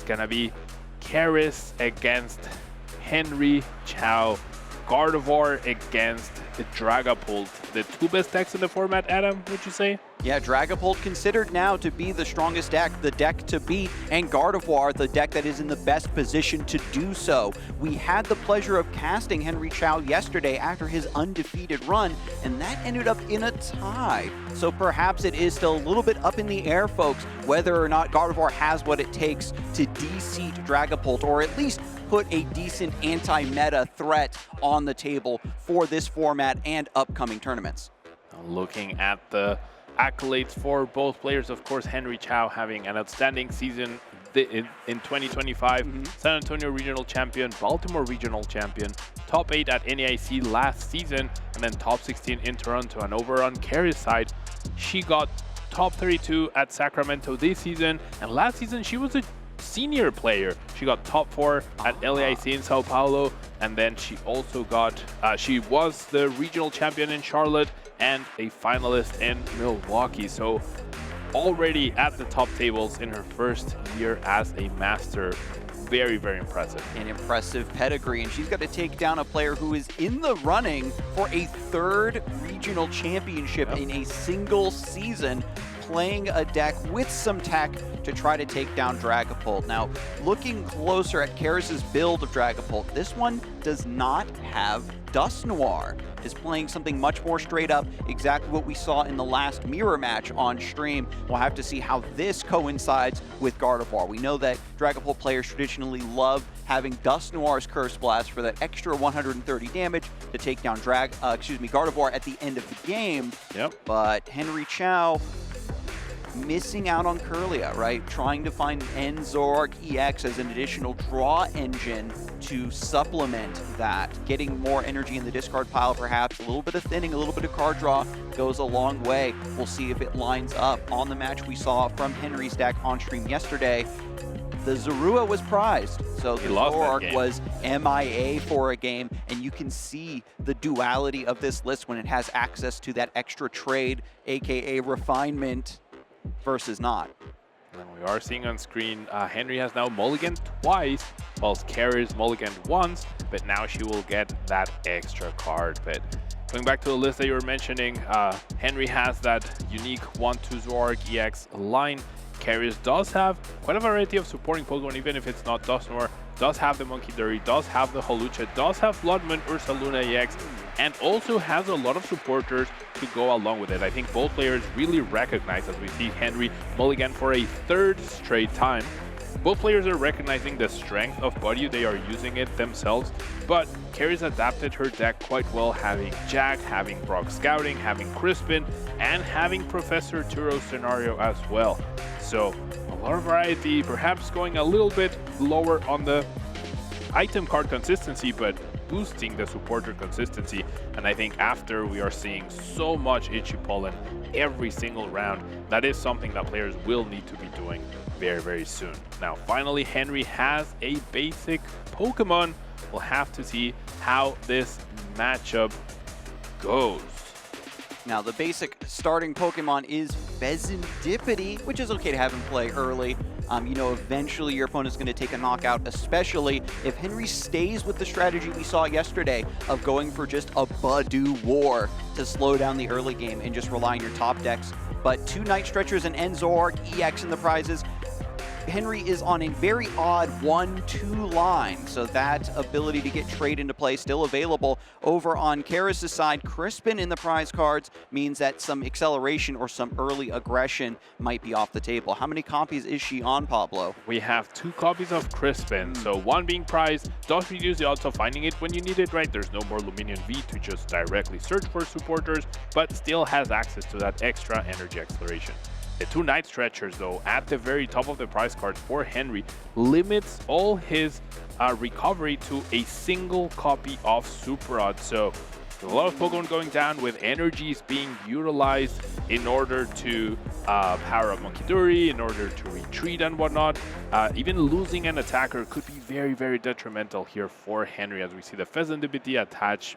gonna be Caris against Henry, Chao, Gardevoir against the Dragapult. The two best decks in the format, Adam, would you say? Yeah, Dragapult considered now to be the strongest deck, the deck to beat, and Gardevoir, the deck that is in the best position to do so. We had the pleasure of casting Henry Chao yesterday after his undefeated run, and that ended up in a tie. So perhaps it is still a little bit up in the air, folks, whether or not Gardevoir has what it takes to de-seat Dragapult, or at least put a decent anti-meta threat on the table for this format and upcoming tournaments. Looking at the accolades for both players, of course, Henry Chao having an outstanding season in 2025, San Antonio Regional Champion, Baltimore Regional Champion, top 8 at NAIC last season, and then top 16 in Toronto. And over on Caris' side, she got top 32 at Sacramento this season, and last season she was a senior player. She got top 4 at LAIC in Sao Paulo, and then she also got, she was the regional champion in Charlotte and a finalist in Milwaukee. So already at the top tables in her first year as a master. Very, very impressive. An impressive pedigree, and she's got to take down a player who is in the running for a third regional championship in a single season, playing a deck with some tech to try to take down Dragapult. Now, looking closer at Caris' build of Dragapult, this one does not have Dust Noir. Is playing something much more straight up, exactly what we saw in the last mirror match on stream. We'll have to see how this coincides with Gardevoir. We know that Dragapult players traditionally love having Dust Noir's Curse Blast for that extra 130 damage to take down Gardevoir at the end of the game. But Henry Chao missing out on Kirlia, right? Trying to find Zoroark EX as an additional draw engine to supplement that. Getting more energy in the discard pile, perhaps. A little bit of thinning, a little bit of card draw goes a long way. We'll see if it lines up. On the match we saw from Henry's deck on stream yesterday, the Zorua was prized, so the Zoroark was MIA for a game, and you can see the duality of this list when it has access to that extra trade, aka refinement, versus not. And we are seeing on screen, Henry has now mulliganed twice, whilst Caris mulliganed once, but now she will get that extra card. But going back to the list that you were mentioning, Henry has that unique 1-2 Zoroark EX line. Caris does have quite a variety of supporting Pokemon, even if it's not Dusknoir, does have the Monkey Dury, does have the Holucha, does have Bloodmoon, Ursaluna EX, and also has a lot of supporters to go along with it. I think both players really recognize, as we see Henry mulligan for a third straight time. Both players are recognizing the strength of Buddy, they are using it themselves, but Caris adapted her deck quite well, having Jack, having Brock Scouting, having Crispin, and having Professor Turo scenario as well. So a lot of variety, perhaps going a little bit lower on the item card consistency, but boosting the supporter consistency. And I think after we are seeing so much Itchy Pollen every single round, that is something that players will need to be doing very, very soon. Now, finally, Henry has a basic Pokemon. We'll have to see how this matchup goes. Now, the basic starting Pokemon is Pheasantipity, which is okay to have him play early. You know, eventually your opponent's going to take a knockout, especially if Henry stays with the strategy we saw yesterday of going for just a Badoo War to slow down the early game and just rely on your top decks. But 2 Night Stretchers and Zoroark EX in the prizes. Henry is on a very odd 1-2 line, so that ability to get trade into play still available. Over on Caris' side, Crispin in the prize cards means that some acceleration or some early aggression might be off the table. How many copies is she on, Pablo? We have 2 copies of Crispin, so one being prized does reduce the odds of finding it when you need it, right? There's no more Luminion V to just directly search for supporters, but still has access to that extra energy acceleration. The 2 Night Stretchers, though, at the very top of the prize card for Henry, limits all his recovery to a single copy of Super Rod. So a lot of Pokemon going down with energies being utilized in order to power up Monkey Dury, in order to retreat and whatnot. Even losing an attacker could be very, very detrimental here for Henry, as we see the Pheasantipity attach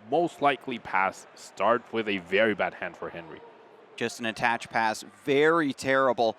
most likely pass start with a very bad hand for Henry. Just an attach pass, very terrible.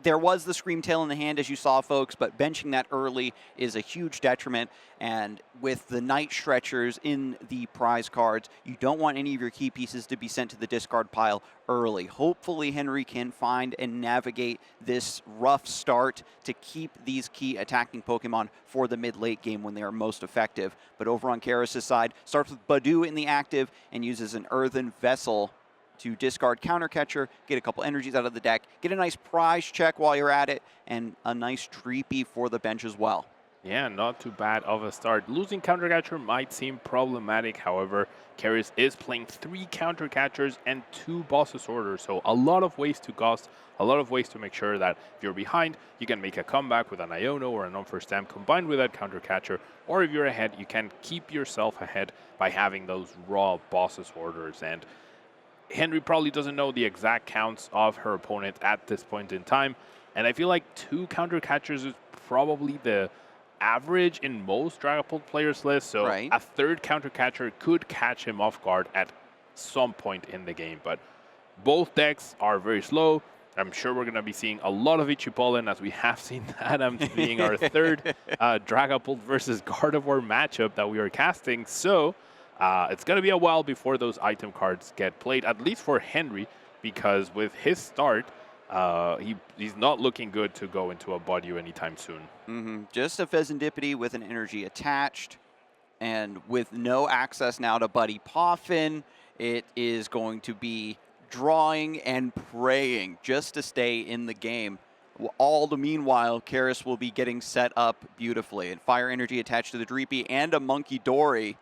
There was the Scream Tail in the hand, as you saw, folks, but benching that early is a huge detriment. And with the Night Stretchers in the prize cards, you don't want any of your key pieces to be sent to the discard pile early. Hopefully, Henry can find and navigate this rough start to keep these key attacking Pokemon for the mid-late game when they are most effective. But over on Caris' side, starts with Badoo in the active and uses an Earthen Vessel to discard Counter Catcher, get a couple energies out of the deck, get a nice prize check while you're at it, and a nice Dreepy for the bench as well. Yeah, not too bad of a start. Losing Counter Catcher might seem problematic. However, Caris is playing 3 Counter Catchers and 2 Boss's Orders, so a lot of ways to ghost, a lot of ways to make sure that if you're behind, you can make a comeback with an Iono or an Unforgettable Stamp combined with that Counter Catcher, or if you're ahead, you can keep yourself ahead by having those raw Boss's Orders. And Henry probably doesn't know the exact counts of her opponent at this point in time, and I feel like 2 Counter Catchers is probably the average in most Dragapult players' lists, so right. A 3rd Counter Catcher could catch him off guard at some point in the game, but both decks are very slow. I'm sure we're going to be seeing a lot of Ichipollen, as we have seen Adam being our 3rd Dragapult versus Gardevoir matchup that we are casting, so it's going to be a while before those item cards get played, at least for Henry, because with his start, he's not looking good to go into a Budew anytime soon. Just a Fezandipity with an energy attached, and with no access now to Buddy Poffin, it is going to be drawing and praying just to stay in the game. All the meanwhile, Caris will be getting set up beautifully, and Fire Energy attached to the Dreepy and a Monkey Dory.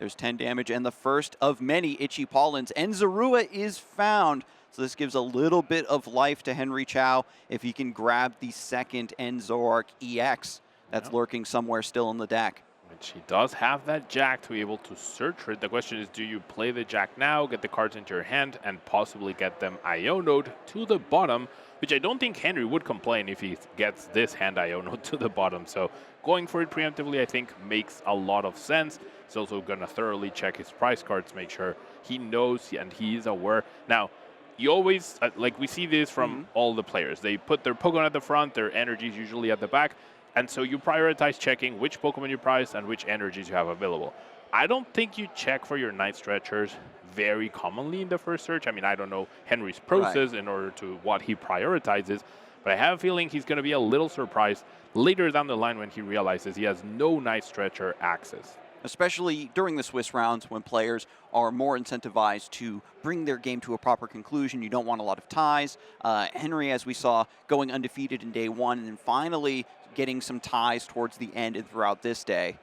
There's 10 damage and the first of many Itchy Pollens, and Zorua is found. So this gives a little bit of life to Henry Chao if he can grab the 2nd End Zoroark EX that's lurking somewhere still in the deck. Which he does have that Jack to be able to search for it. The question is, do you play the Jack now, get the cards into your hand, and possibly get them Iono'd to the bottom, which I don't think Henry would complain if he gets this hand Iono'd to the bottom. So going for it preemptively, I think, makes a lot of sense. He's also going to thoroughly check his prize cards, make sure he knows and he is aware. Now, you always, like we see this from all the players. They put their Pokemon at the front, their energies usually at the back. And so you prioritize checking which Pokemon you prize and which energies you have available. I don't think you check for your Night Stretchers very commonly in the first search. I mean, I don't know Henry's process in order to what he prioritizes, but I have a feeling he's going to be a little surprised later down the line when he realizes he has no Night Stretcher access. Especially during the Swiss rounds when players are more incentivized to bring their game to a proper conclusion. You don't want a lot of ties. Henry, as we saw, going undefeated in day 1 and then finally getting some ties towards the end and throughout this day.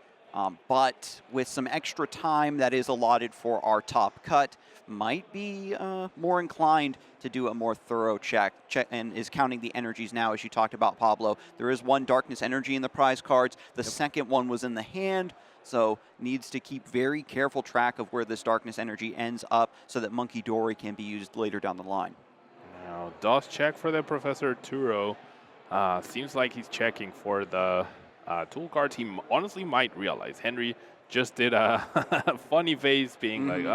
But with some extra time that is allotted for our top cut, might be more inclined to do a more thorough check and is counting the energies now, as you talked about, Pablo. There is 1 Darkness Energy in the prize cards. The second one was in the hand, so needs to keep very careful track of where this Darkness Energy ends up so that Monkey Dory can be used later down the line. Now, does check for the Professor Turo. Seems like he's checking for the tool cards. He honestly might realize Henry just did a funny face being like,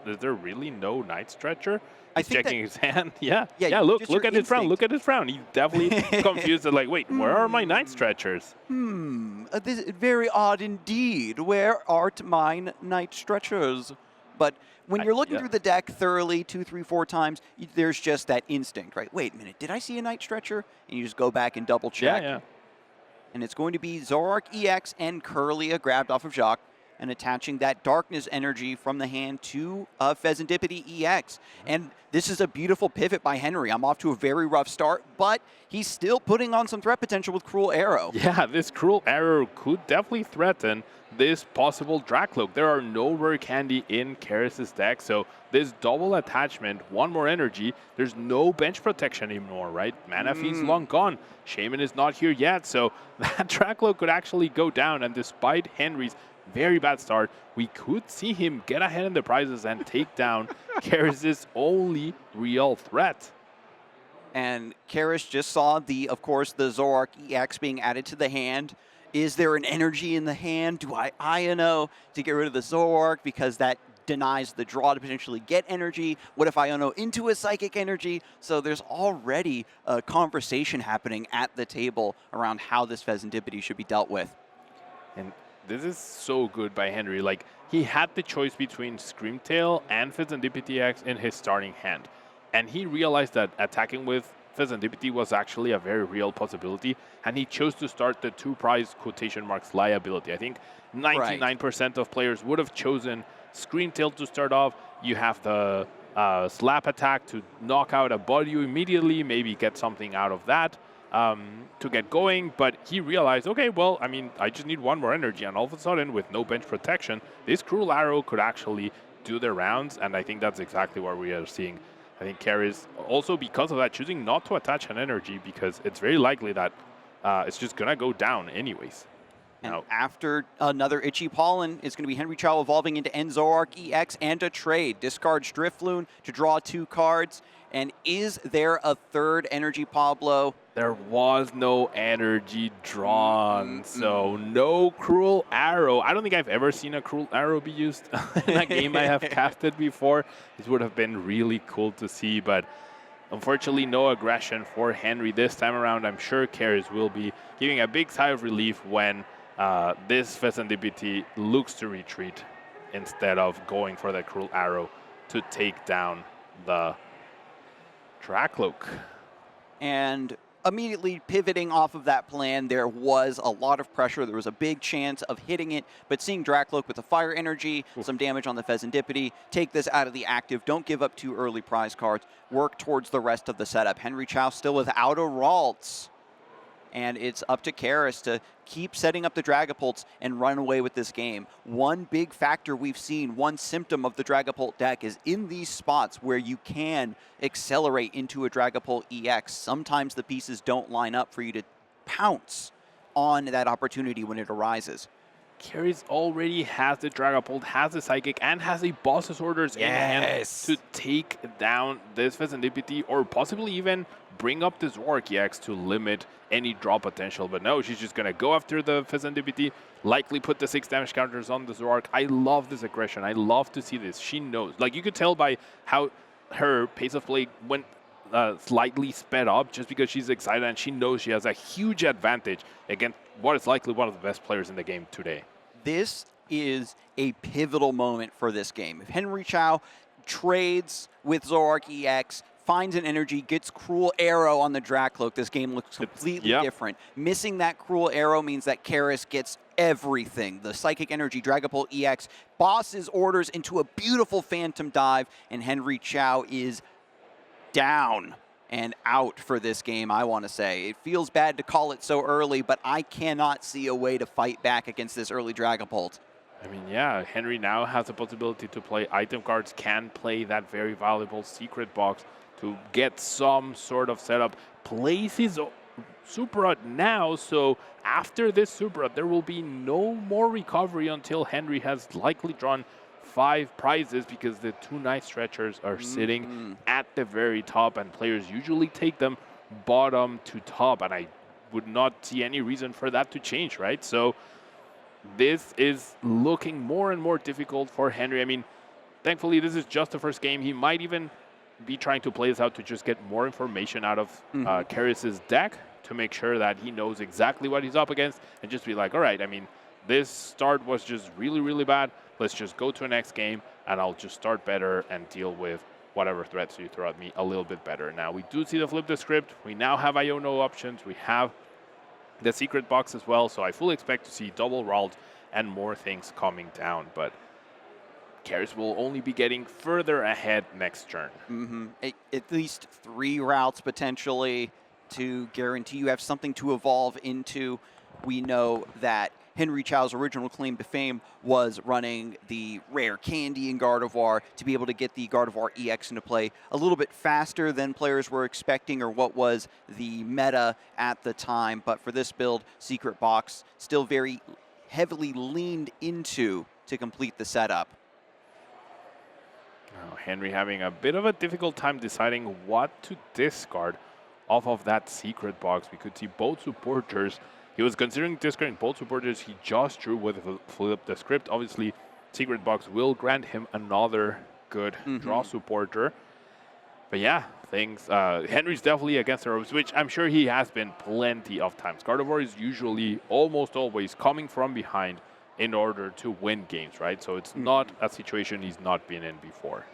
is there really no Night Stretcher? He's checking his hand. Yeah, look at his frown. Look at his frown. He's definitely confused and like, wait, where are my Night Stretchers? This is very odd indeed. Where art mine Night Stretchers? But when you're looking through the deck thoroughly 2, 3, 4 times, there's just that instinct, right? Wait a minute, did I see a Night Stretcher? And you just go back and double check. Yeah. And it's going to be Zoroark EX and Curlia grabbed off of Jacques and attaching that Darkness Energy from the hand to Fezandipity EX. And this is a beautiful pivot by Henry. I'm off to a very rough start, but he's still putting on some threat potential with Cruel Arrow. Yeah, this Cruel Arrow could definitely threaten this possible Dracloak. There are no rare candy in Caris' deck, so this double attachment, 1 more energy, there's no bench protection anymore, right? Manaphy's long gone. Shaman is not here yet, so that Dracloak could actually go down, and despite Henry's very bad start, we could see him get ahead in the prizes and take down Caris' only real threat. And Caris just saw of course, the Zoroark EX being added to the hand. Is there an energy in the hand? Do I Iono to get rid of the Zoroark? Because that denies the draw to potentially get energy? What if I Iono into a Psychic Energy? So there's already a conversation happening at the table around how this Fezandipity should be dealt with. And this is so good by Henry. Like, he had the choice between Screamtail and Fezandipity X in his starting hand. And he realized that attacking with Fezandipity was actually a very real possibility, and he chose to start the two-prize quotation marks liability. I think 99% of players would have chosen Screamtail to start off. You have the slap attack to knock out a Bodyu immediately, maybe get something out of that to get going, but he realized, okay, well, I mean, I just need one more energy, and all of a sudden, with no bench protection, this Cruel Arrow could actually do the rounds, and I think that's exactly what we are seeing. I think Caris, also because of that, choosing not to attach an energy because it's very likely that it's just going to go down anyways. And after another Itchy Pollen, it's going to be Henry Chao evolving into Zoroark EX and a trade. Discards Drifloon to draw 2 cards. And is there a third energy, Pablo? There was no energy drawn, so no Cruel Arrow. I don't think I've ever seen a Cruel Arrow be used in a game I have casted before. This would have been really cool to see, but unfortunately no aggression for Henry this time around. I'm sure Caris will be giving a big sigh of relief when this Fezandipity looks to retreat instead of going for the Cruel Arrow to take down the Dracloak. And immediately pivoting off of that plan, there was a lot of pressure. There was a big chance of hitting it, but seeing Dracloak with the fire energy, some damage on the Fezandipity, take this out of the active, don't give up 2 early prize cards, work towards the rest of the setup. Henry Chao still without a Ralts. And it's up to Caris to keep setting up the Dragapults and run away with this game. One big factor we've seen, one symptom of the Dragapult deck is in these spots where you can accelerate into a Dragapult EX. Sometimes the pieces don't line up for you to pounce on that opportunity when it arises. Caris already has the Dragapult, has the Psychic, and has the Boss's Orders in hand to take down this Fezandipity, or possibly even bring up this Zoroark EX to limit any draw potential. But no, she's just going to go after the Fezandipity, likely put the 6 damage counters on the Zoroark. I love this aggression. I love to see this. She knows. Like, you could tell by how her pace of play went slightly sped up just because she's excited and she knows she has a huge advantage against what is likely one of the best players in the game today. This is a pivotal moment for this game. If Henry Chao trades with Zoroark EX, finds an energy, gets Cruel Arrow on the Dracloak, this game looks completely different. Missing that Cruel Arrow means that Caris gets everything. The Psychic Energy, Dragapult EX, Boss's Orders into a beautiful Phantom Dive, and Henry Chao is down and out for this game, I want to say. It feels bad to call it so early, but I cannot see a way to fight back against this early Dragapult. I mean, yeah, Henry now has the possibility to play item cards, can play that very valuable secret box to get some sort of setup. Plays his Super Rod now, so after this Super Rod, there will be no more recovery until Henry has likely drawn 5 prizes, because the 2 Night Stretchers are sitting at the very top, and players usually take them bottom to top, and I would not see any reason for that to change, right? So this is looking more and more difficult for Henry. I mean, thankfully, this is just the first game. He might even be trying to play this out to just get more information out of Caris's deck to make sure that he knows exactly what he's up against, and just be like, all right, I mean, this start was just really, really bad. Let's just go to the next game, and I'll just start better and deal with whatever threats you throw at me a little bit better. Now, we do see the flip the script. We now have Iono options. We have the secret box as well, so I fully expect to see double Ralts and more things coming down. But Caris will only be getting further ahead next turn. At least 3 routes potentially to guarantee you have something to evolve into. We know that Henry Chao's original claim to fame was running the rare candy in Gardevoir to be able to get the Gardevoir EX into play a little bit faster than players were expecting, or what was the meta at the time. But for this build, Secret Box still very heavily leaned into to complete the setup. Now, Henry having a bit of a difficult time deciding what to discard off of that Secret Box. We could see both supporters. He was considering discarding both supporters he just drew with Flip the Script. Obviously, Secret Box will grant him another good draw supporter. But yeah, things. Henry's definitely against the ropes, which I'm sure he has been plenty of times. Gardevoir is usually almost always coming from behind in order to win games, right? So it's not a situation he's not been in before.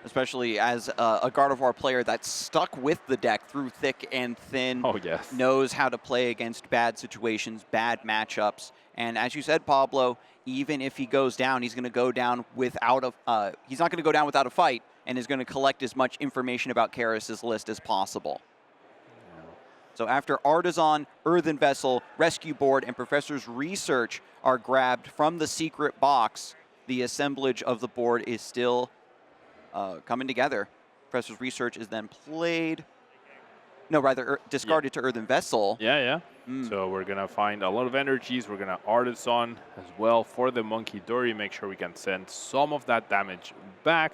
Especially as a Gardevoir player that's stuck with the deck through thick and thin. Oh, yes. Knows how to play against bad situations, bad matchups. And as you said, Pablo, even if he goes down, he's going to go down without a he's not going to go down without a fight, and is going to collect as much information about Caris' list as possible. Yeah. So after Artisan, Earthen Vessel, Rescue Board, and Professor's Research are grabbed from the secret box, the assemblage of the board is still coming together. Professor's Research is then played. No, rather discarded to Earthen Vessel. Yeah. So we're going to find a lot of energies. We're going to Artisan as well for the Monkey Dory. Make sure we can send some of that damage back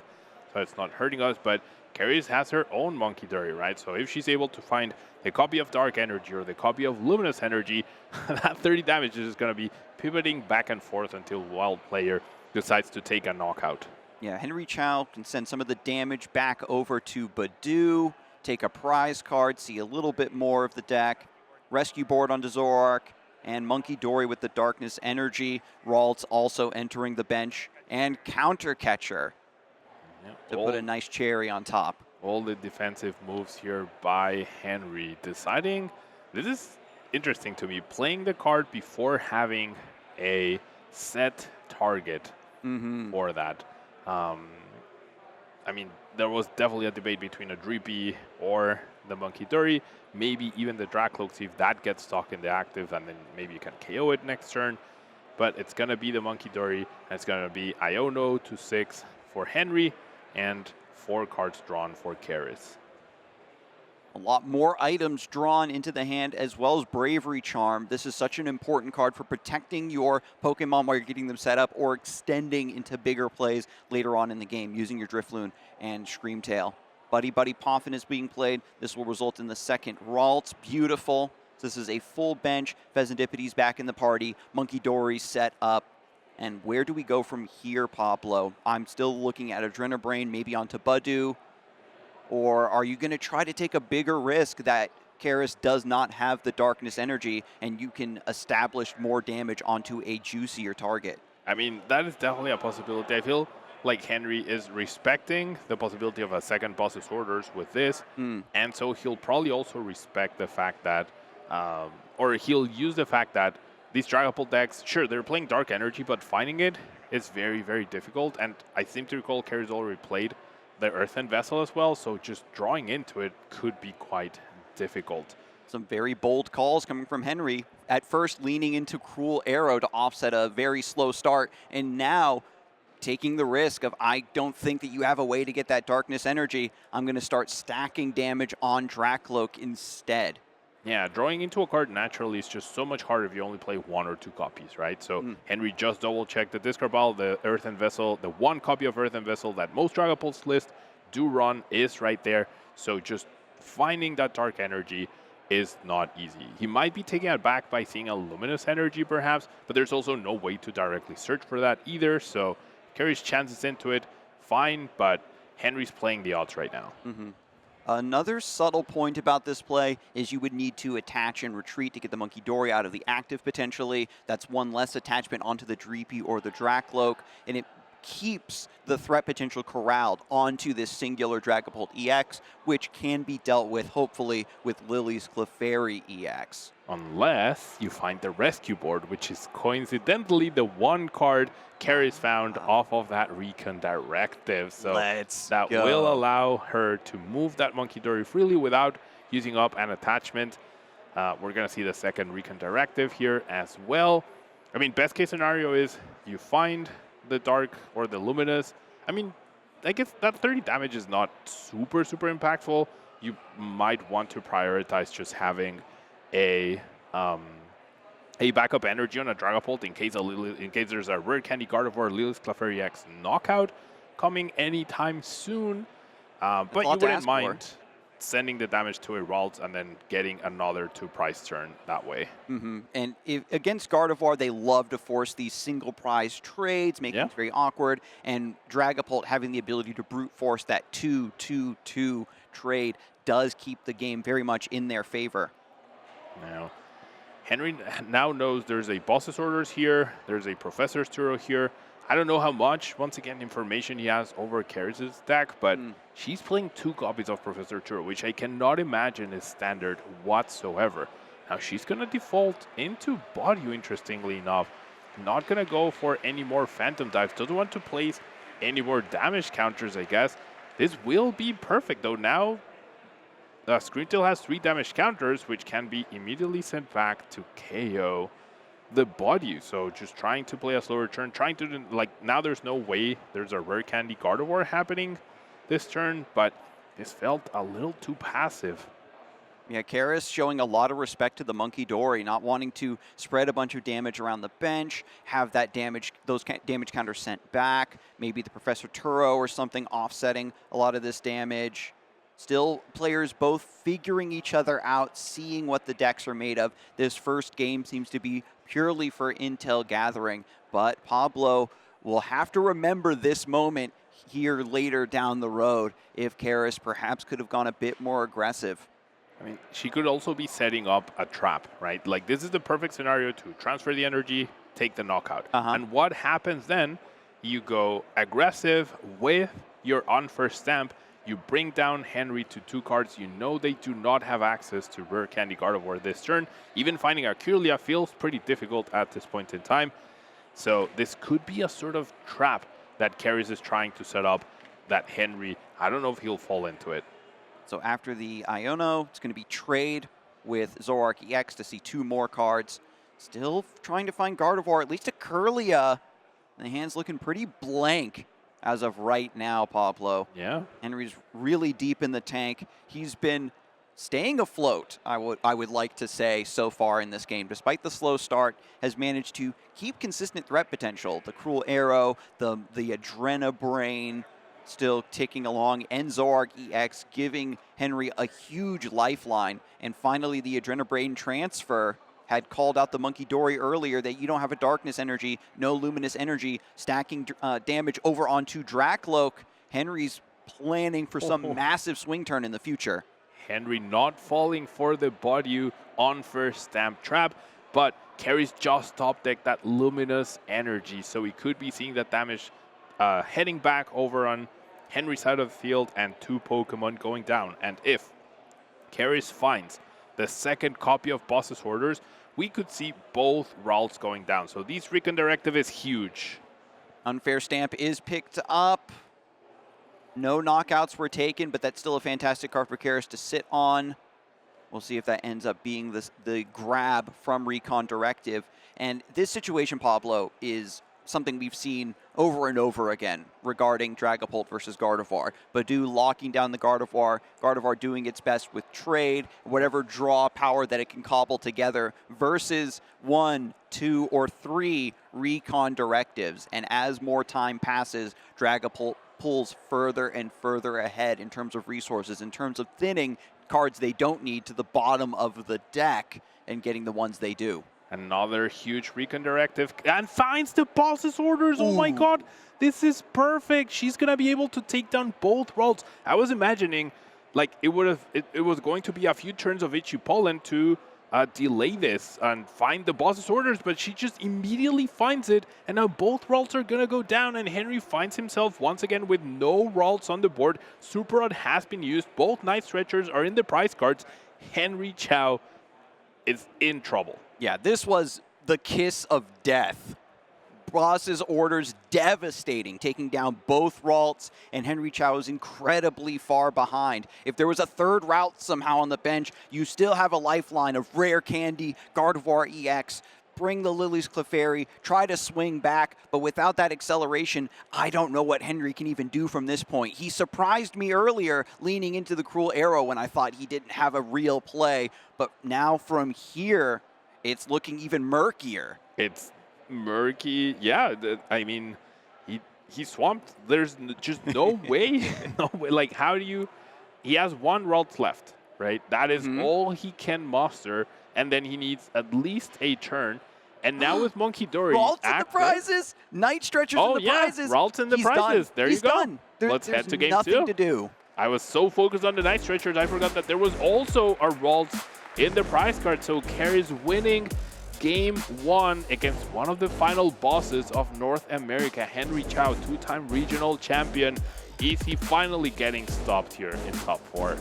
so it's not hurting us. But Caris has her own Monkey Dory, right? So if she's able to find the copy of Dark Energy or the copy of Luminous Energy, that 30 damage is going to be pivoting back and forth until Wild Player decides to take a knockout. Yeah, Henry Chao can send some of the damage back over to Badoo, take a prize card, see a little bit more of the deck. Rescue Board onto Zoroark, and Monkey Dory with the Darkness Energy. Ralts also entering the bench, and Counter Catcher to put a nice cherry on top. All the defensive moves here by Henry, deciding, this is interesting to me, playing the card before having a set target for that. I mean, there was definitely a debate between a Dreepy or the Monkey Dory, maybe even the Dracloak, see if that gets stuck in the active, and then maybe you can KO it next turn. But it's going to be the Monkey Dory, and it's going to be Iono to 6 for Henry, and 4 cards drawn for Caris. A lot more items drawn into the hand, as well as Bravery Charm. This is such an important card for protecting your Pokemon while you're getting them set up, or extending into bigger plays later on in the game, using your Drifloon and Screamtail. Buddy Buddy Poffin is being played. This will result in the second Ralts. Beautiful. This is a full bench. Phesandipity's back in the party. Monkey Dory set up. And where do we go from here, Pablo? I'm still looking at Adrenabrain, maybe onto Badoo. Or are you going to try to take a bigger risk that Caris does not have the Darkness Energy and you can establish more damage onto a juicier target? I mean, that is definitely a possibility. I feel like Henry is respecting the possibility of a second Boss's Orders with this. And so he'll probably also respect the fact that, or he'll use the fact that these Dragapult decks, sure, they're playing Dark Energy, but finding it is very, very difficult. And I seem to recall Caris already played the Earthen Vessel as well, so just drawing into it could be quite difficult. Some very bold calls coming from Henry. At first, leaning into Cruel Arrow to offset a very slow start, and now taking the risk of, I don't think that you have a way to get that Darkness Energy. I'm going to start stacking damage on Dracloak instead. Yeah, drawing into a card naturally is just so much harder if you only play 1 or 2 copies, right? So Henry just double-checked the discard pile, the Earthen Vessel, the 1 copy of Earthen Vessel that most Dragapults list do run is right there. So just finding that Dark Energy is not easy. He might be taking it back by seeing a Luminous Energy perhaps, but there's also no way to directly search for that either. So Caris chances into it, fine, but Henry's playing the odds right now. Another subtle point about this play is you would need to attach and retreat to get the Monkey Dory out of the active potentially. That's one less attachment onto the Dreepy or the Dracloak, and it keeps the threat potential corralled onto this singular Dragapult EX, which can be dealt with, hopefully, with Lily's Clefairy EX. Unless you find the Rescue Board, which is coincidentally the 1 card Caris found off of that Recon Directive. So that will allow her to move that Monkey Dory freely without using up an attachment. We're going to see the second Recon Directive here as well. I mean, best case scenario is you find the Dark or the Luminous. I mean, I guess that 30 damage is not super, super impactful. You might want to prioritize just having a backup energy on a Dragapult in case there's a Rare Candy Gardevoir Lily's Clefairy X knockout coming anytime soon. But you wouldn't mind. sending the damage to a Ralts and then getting another 2-prize turn that way. And against Gardevoir, they love to force these single prize trades, making it very awkward. And Dragapult having the ability to brute force that 2-2-2 trade does keep the game very much in their favor. Now, Henry now knows there's a Boss's Orders here, there's a Professor's Turo here. I don't know how much, once again, information he has over Caris' deck, but she's playing 2 copies of Professor Turo, which I cannot imagine is standard whatsoever. Now, she's going to default into Body, interestingly enough. Not going to go for any more Phantom Dives. Doesn't want to place any more damage counters, I guess. This will be perfect, though. Now, Screentail has 3 damage counters, which can be immediately sent back to KO the Body. So just trying to play a slower turn, trying to, like, now there's no way there's a Rare Candy Gardevoir happening this turn, but this felt a little too passive. Yeah, Caris showing a lot of respect to the Monkey Dory, not wanting to spread a bunch of damage around the bench, have that damage, those damage counters sent back, maybe the Professor Turo or something offsetting a lot of this damage. Still, players both figuring each other out, seeing what the decks are made of. This first game seems to be purely for intel gathering, but Pablo will have to remember this moment here later down the road if Caris perhaps could have gone a bit more aggressive. I mean, she could also be setting up a trap, right? Like, this is the perfect scenario to transfer the energy, take the knockout. And what happens then? You go aggressive with your on-first stamp. You bring down Henry to 2 cards. You know they do not have access to Rare Candy Gardevoir this turn. Even finding a Kirlia feels pretty difficult at this point in time. So this could be a sort of trap that Caris is trying to set up that Henry, I don't know if he'll fall into it. So after the Iono, it's going to be trade with Zoroark EX to see 2 more cards. Still trying to find Gardevoir, at least a Kirlia. The hand's looking pretty blank as of right now, Pablo. Yeah. Henry's really deep in the tank. He's been staying afloat, I would like to say, so far in this game. Despite the slow start, has managed to keep consistent threat potential. The Cruel Arrow, the Adrenabrain still ticking along, and Zoroark EX giving Henry a huge lifeline. And finally, the Adrenabrain transfer had called out the Monkey Dory earlier that you don't have a Darkness Energy, no Luminous Energy, stacking damage over onto Dracloak. Henry's planning for some massive swing turn in the future. Henry not falling for the Body on first stamp trap, but Caris just top deck that Luminous Energy, so we could be seeing that damage heading back over on Henry's side of the field and 2 Pokemon going down. And if Caris finds the second copy of Boss's Orders, we could see both Ralts going down. So these Recon Directive is huge. Unfair Stamp is picked up. No knockouts were taken, but that's still a fantastic card for Caris to sit on. We'll see if that ends up being the grab from Recon Directive. And this situation, Pablo, is something we've seen over and over again regarding Dragapult versus Gardevoir. Badu locking down the Gardevoir, Gardevoir doing its best with trade, whatever draw power that it can cobble together, versus 1, 2, or 3 Recon Directives. And as more time passes, Dragapult pulls further and further ahead in terms of resources, in terms of thinning cards they don't need to the bottom of the deck and getting the ones they do. Another huge Recon Directive, and finds the Boss's Orders. Ooh. Oh my god, this is perfect. She's gonna be able to take down both Ralts. I was imagining, like, it was going to be a few turns of Itchy Pollen to delay this and find the Boss's Orders, but she just immediately finds it, and now both Ralts are gonna go down, and Henry finds himself once again with no Ralts on the board. Super Rod has been used. Both Night Stretchers are in the prize cards. Henry Chao is in trouble. Yeah, this was the kiss of death. Boss's Orders devastating, taking down both Ralts, and Henry Chao is incredibly far behind. If there was a third Ralt somehow on the bench, you still have a lifeline of Rare Candy, Gardevoir EX, bring the Lily's Clefairy, try to swing back, but without that acceleration, I don't know what Henry can even do from this point. He surprised me earlier leaning into the Cruel Arrow when I thought he didn't have a real play, but now from here, it's looking even murkier. It's murky. Yeah, I mean, he swamped. There's just no way. No way. Like, how do you he has 1 Ralts left, right? That is all he can muster, and then he needs at least a turn. And now with Monkey Dory, Ralts in the prizes, Night Stretchers in the prizes. Ralts in the prizes. There you go. Done. Let's head to game 2. Nothing to do. I was so focused on the Night Stretchers, I forgot that there was also a Ralts in the prize card. So Caris winning game 1 against one of the final bosses of North America, Henry Chao, 2-time regional champion. Is he finally getting stopped here in top 4?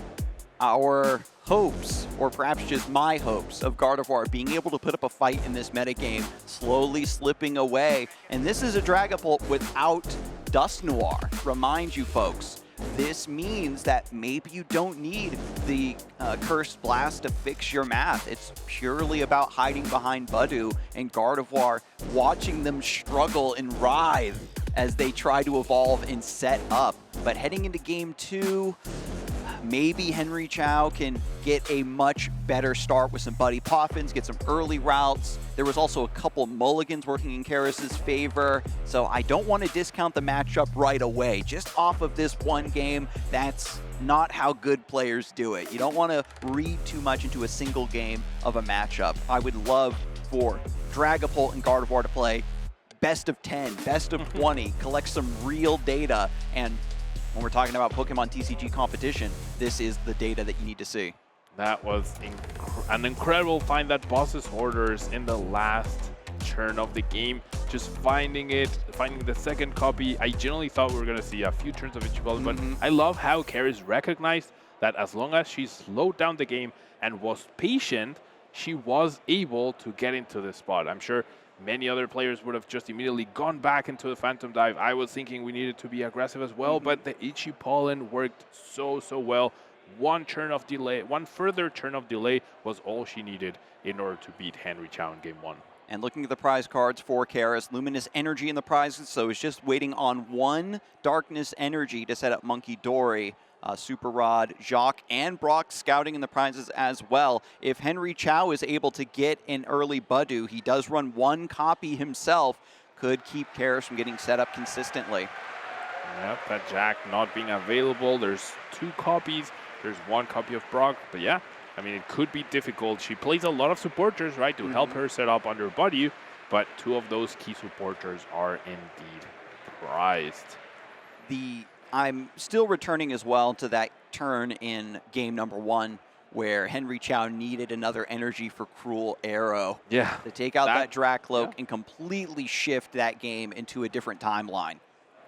Our hopes, or perhaps just my hopes, of Gardevoir being able to put up a fight in this metagame, slowly slipping away. And this is a Dragapult without Dust Noir. Remind you folks, this means that maybe you don't need the Cursed Blast to fix your math. It's purely about hiding behind Budew and Gardevoir, watching them struggle and writhe as they try to evolve and set up. But heading into game 2, maybe Henry Chao can get a much better start with some Buddy Poffins, get some early routes. There was also a couple mulligans working in Caris's favor, so I don't want to discount the matchup right away. Just off of this one game, that's not how good players do it. You don't want to read too much into a single game of a matchup. I would love for Dragapult and Gardevoir to play best of 10, best of 20, collect some real data, and when we're talking about Pokemon TCG competition, this is the data that you need to see. That was an incredible find, that boss's orders in the last turn of the game. Just finding the second copy. I generally thought we were going to see a few turns of each but I love how Caris recognized that as long as she slowed down the game and was patient, she was able to get into the spot. I'm sure many other players would have just immediately gone back into the Phantom Dive. I was thinking we needed to be aggressive as well, but the Itchy Pollen worked so well. One further turn of delay was all she needed in order to beat Henry Chao in game 1. And looking at the prize cards for Caris, Luminous Energy in the prizes, so it's just waiting on 1 Darkness Energy to set up Monkey Dory. Super Rod, Jacques, and Brock scouting in the prizes as well. If Henry Chao is able to get an early Budew, he does run 1 copy himself, could keep Caris from getting set up consistently. Yep, that Jack not being available. There's 2 copies. There's 1 copy of Brock. But yeah, I mean, it could be difficult. She plays a lot of supporters, right, to help her set up under Budew, but 2 of those key supporters are indeed prized. I'm still returning as well to that turn in game number 1 where Henry Chao needed another energy for Cruel Arrow to take out that Dracloak and completely shift that game into a different timeline.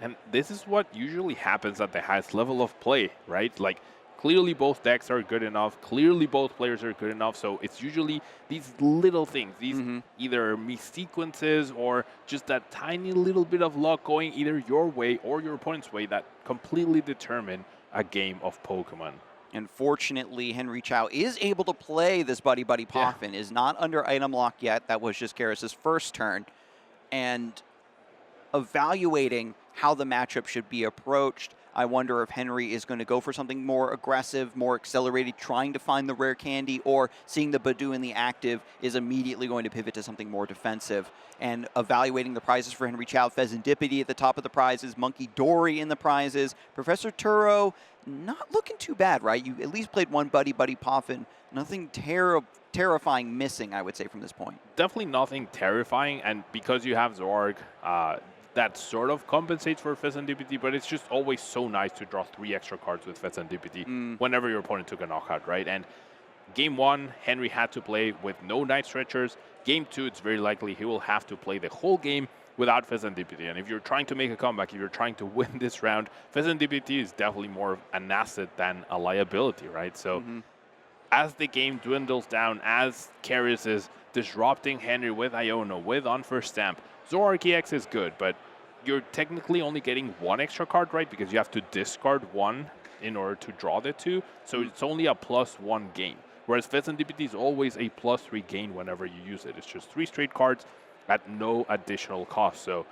And this is what usually happens at the highest level of play, right? Like, clearly both decks are good enough. Clearly both players are good enough. So it's usually these little things, these either mis-sequences or just that tiny little bit of luck going either your way or your opponent's way that completely determine a game of Pokemon. And fortunately, Henry Chao is able to play this Buddy Poffin, is not under item lock yet. That was just Caris's first turn. And evaluating how the matchup should be approached, I wonder if Henry is going to go for something more aggressive, more accelerated, trying to find the rare candy, or seeing the Budew in the active is immediately going to pivot to something more defensive. And evaluating the prizes for Henry Chao, Pheasantipity at the top of the prizes, Monkey Dory in the prizes, Professor Turo not looking too bad, right? You at least played 1 Buddy Poffin. Nothing terrifying missing, I would say, from this point. Definitely nothing terrifying, and because you have Zorg, that sort of compensates for Pheasantipity, but it's just always so nice to draw 3 extra cards with Pheasantipity whenever your opponent took a knockout, right? And game 1, Henry had to play with no Night Stretchers. Game 2, it's very likely he will have to play the whole game without Pheasantipity. And if you're trying to make a comeback, if you're trying to win this round, Pheasantipity is definitely more of an asset than a liability, right? So as the game dwindles down, as Caris is disrupting Henry with Iono, with On First Stamp, Zoroark EX is good, but you're technically only getting 1 extra card, right? Because you have to discard 1 in order to draw the 2. So it's only a +1 gain. Whereas Pheasantipity is always a +3 gain whenever you use it. It's just 3 straight cards at no additional cost. So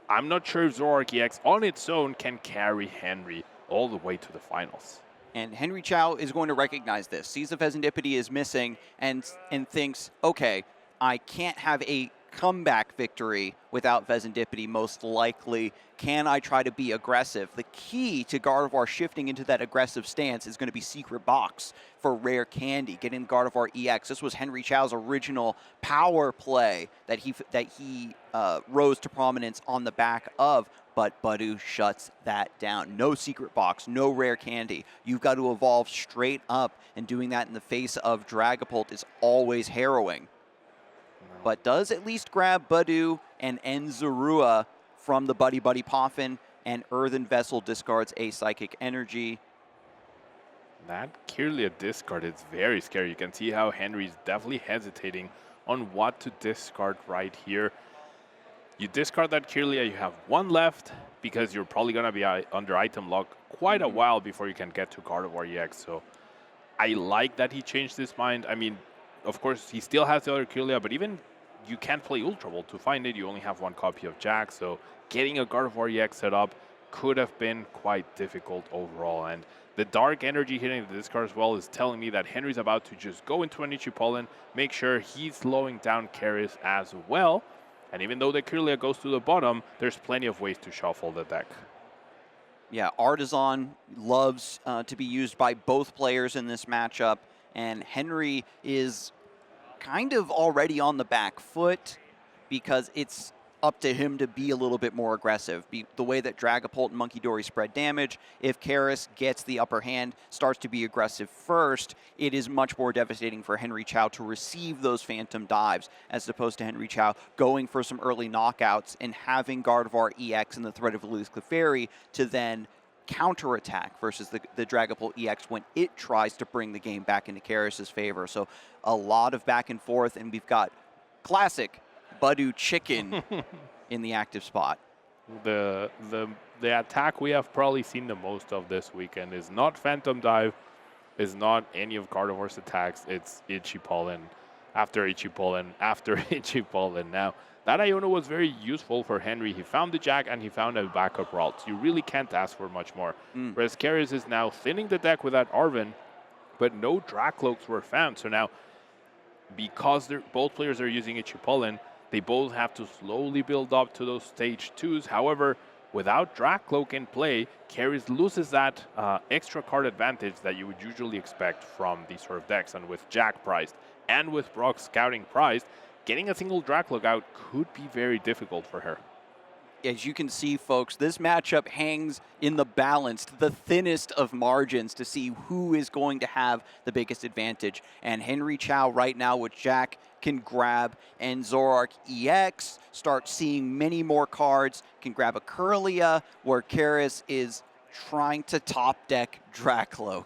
I'm not sure if Zoroark EX on its own can carry Henry all the way to the finals. And Henry Chao is going to recognize this, sees the Pheasantipity is missing, and thinks, okay, I can't have a comeback victory without Vezendipity, most likely. Can I try to be aggressive? The key to Gardevoir shifting into that aggressive stance is going to be Secret Box for Rare Candy, getting Gardevoir EX. This was Henry Chao's original power play that he rose to prominence on the back of, but Badu shuts that down. No Secret Box, no Rare Candy. You've got to evolve straight up, and doing that in the face of Dragapult is always harrowing. But does at least grab Badu and end Zorua from the Buddy Buddy Poffin, and Earthen Vessel discards a Psychic Energy. That Kirlia discard is very scary. You can see how Henry's definitely hesitating on what to discard right here. You discard that Kirlia, you have one left, because you're probably going to be under item lock quite a while before you can get to Gardevoir EX. So I like that he changed his mind. I mean, of course, he still has the other Kirlia, but even you can't play Ultra Ball to find it. You only have one copy of Jack, so getting a Gardevoir EX set up could have been quite difficult overall. And the Dark Energy hitting the discard as well is telling me that Henry's about to just go into an Ichipollen, make sure he's slowing down Caris as well. And even though the Kirlia goes to the bottom, there's plenty of ways to shuffle the deck. Yeah, Artisan loves to be used by both players in this matchup, and Henry is kind of already on the back foot because it's up to him to be a little bit more aggressive. The way that Dragapult and Monkey Dory spread damage, if Caris gets the upper hand, starts to be aggressive first, it is much more devastating for Henry Chao to receive those Phantom Dives, as opposed to Henry Chao going for some early knockouts and having Gardevoir EX and the threat of Lose Clefairy to then counterattack versus the Dragapult EX when it tries to bring the game back into Caris's favor. So a lot of back and forth, and we've got classic Badu chicken in the active spot. The attack we have probably seen the most of this weekend is not Phantom Dive, is not any of Gardevoir's attacks, it's Ichipollen after Ichipollen after Ichipollen. Now, that Iono was very useful for Henry. He found the Jack and he found a backup route. So you really can't ask for much more. Whereas Caris is now thinning the deck with that Arven, but no Dracloaks were found. So now, because both players are using Ichipollen, they both have to slowly build up to those stage 2s. However, without Dracloak in play, Caris loses that extra card advantage that you would usually expect from these sort of decks. And with Jack priced and with Brock Scouting priced, getting a single Dracloak out could be very difficult for her. As you can see, folks, this matchup hangs in the balance, the thinnest of margins to see who is going to have the biggest advantage. And Henry Chao right now with Jack can grab and Zoroark EX, start seeing many more cards, can grab a Kirlia, where Caris is trying to top deck Dracloak.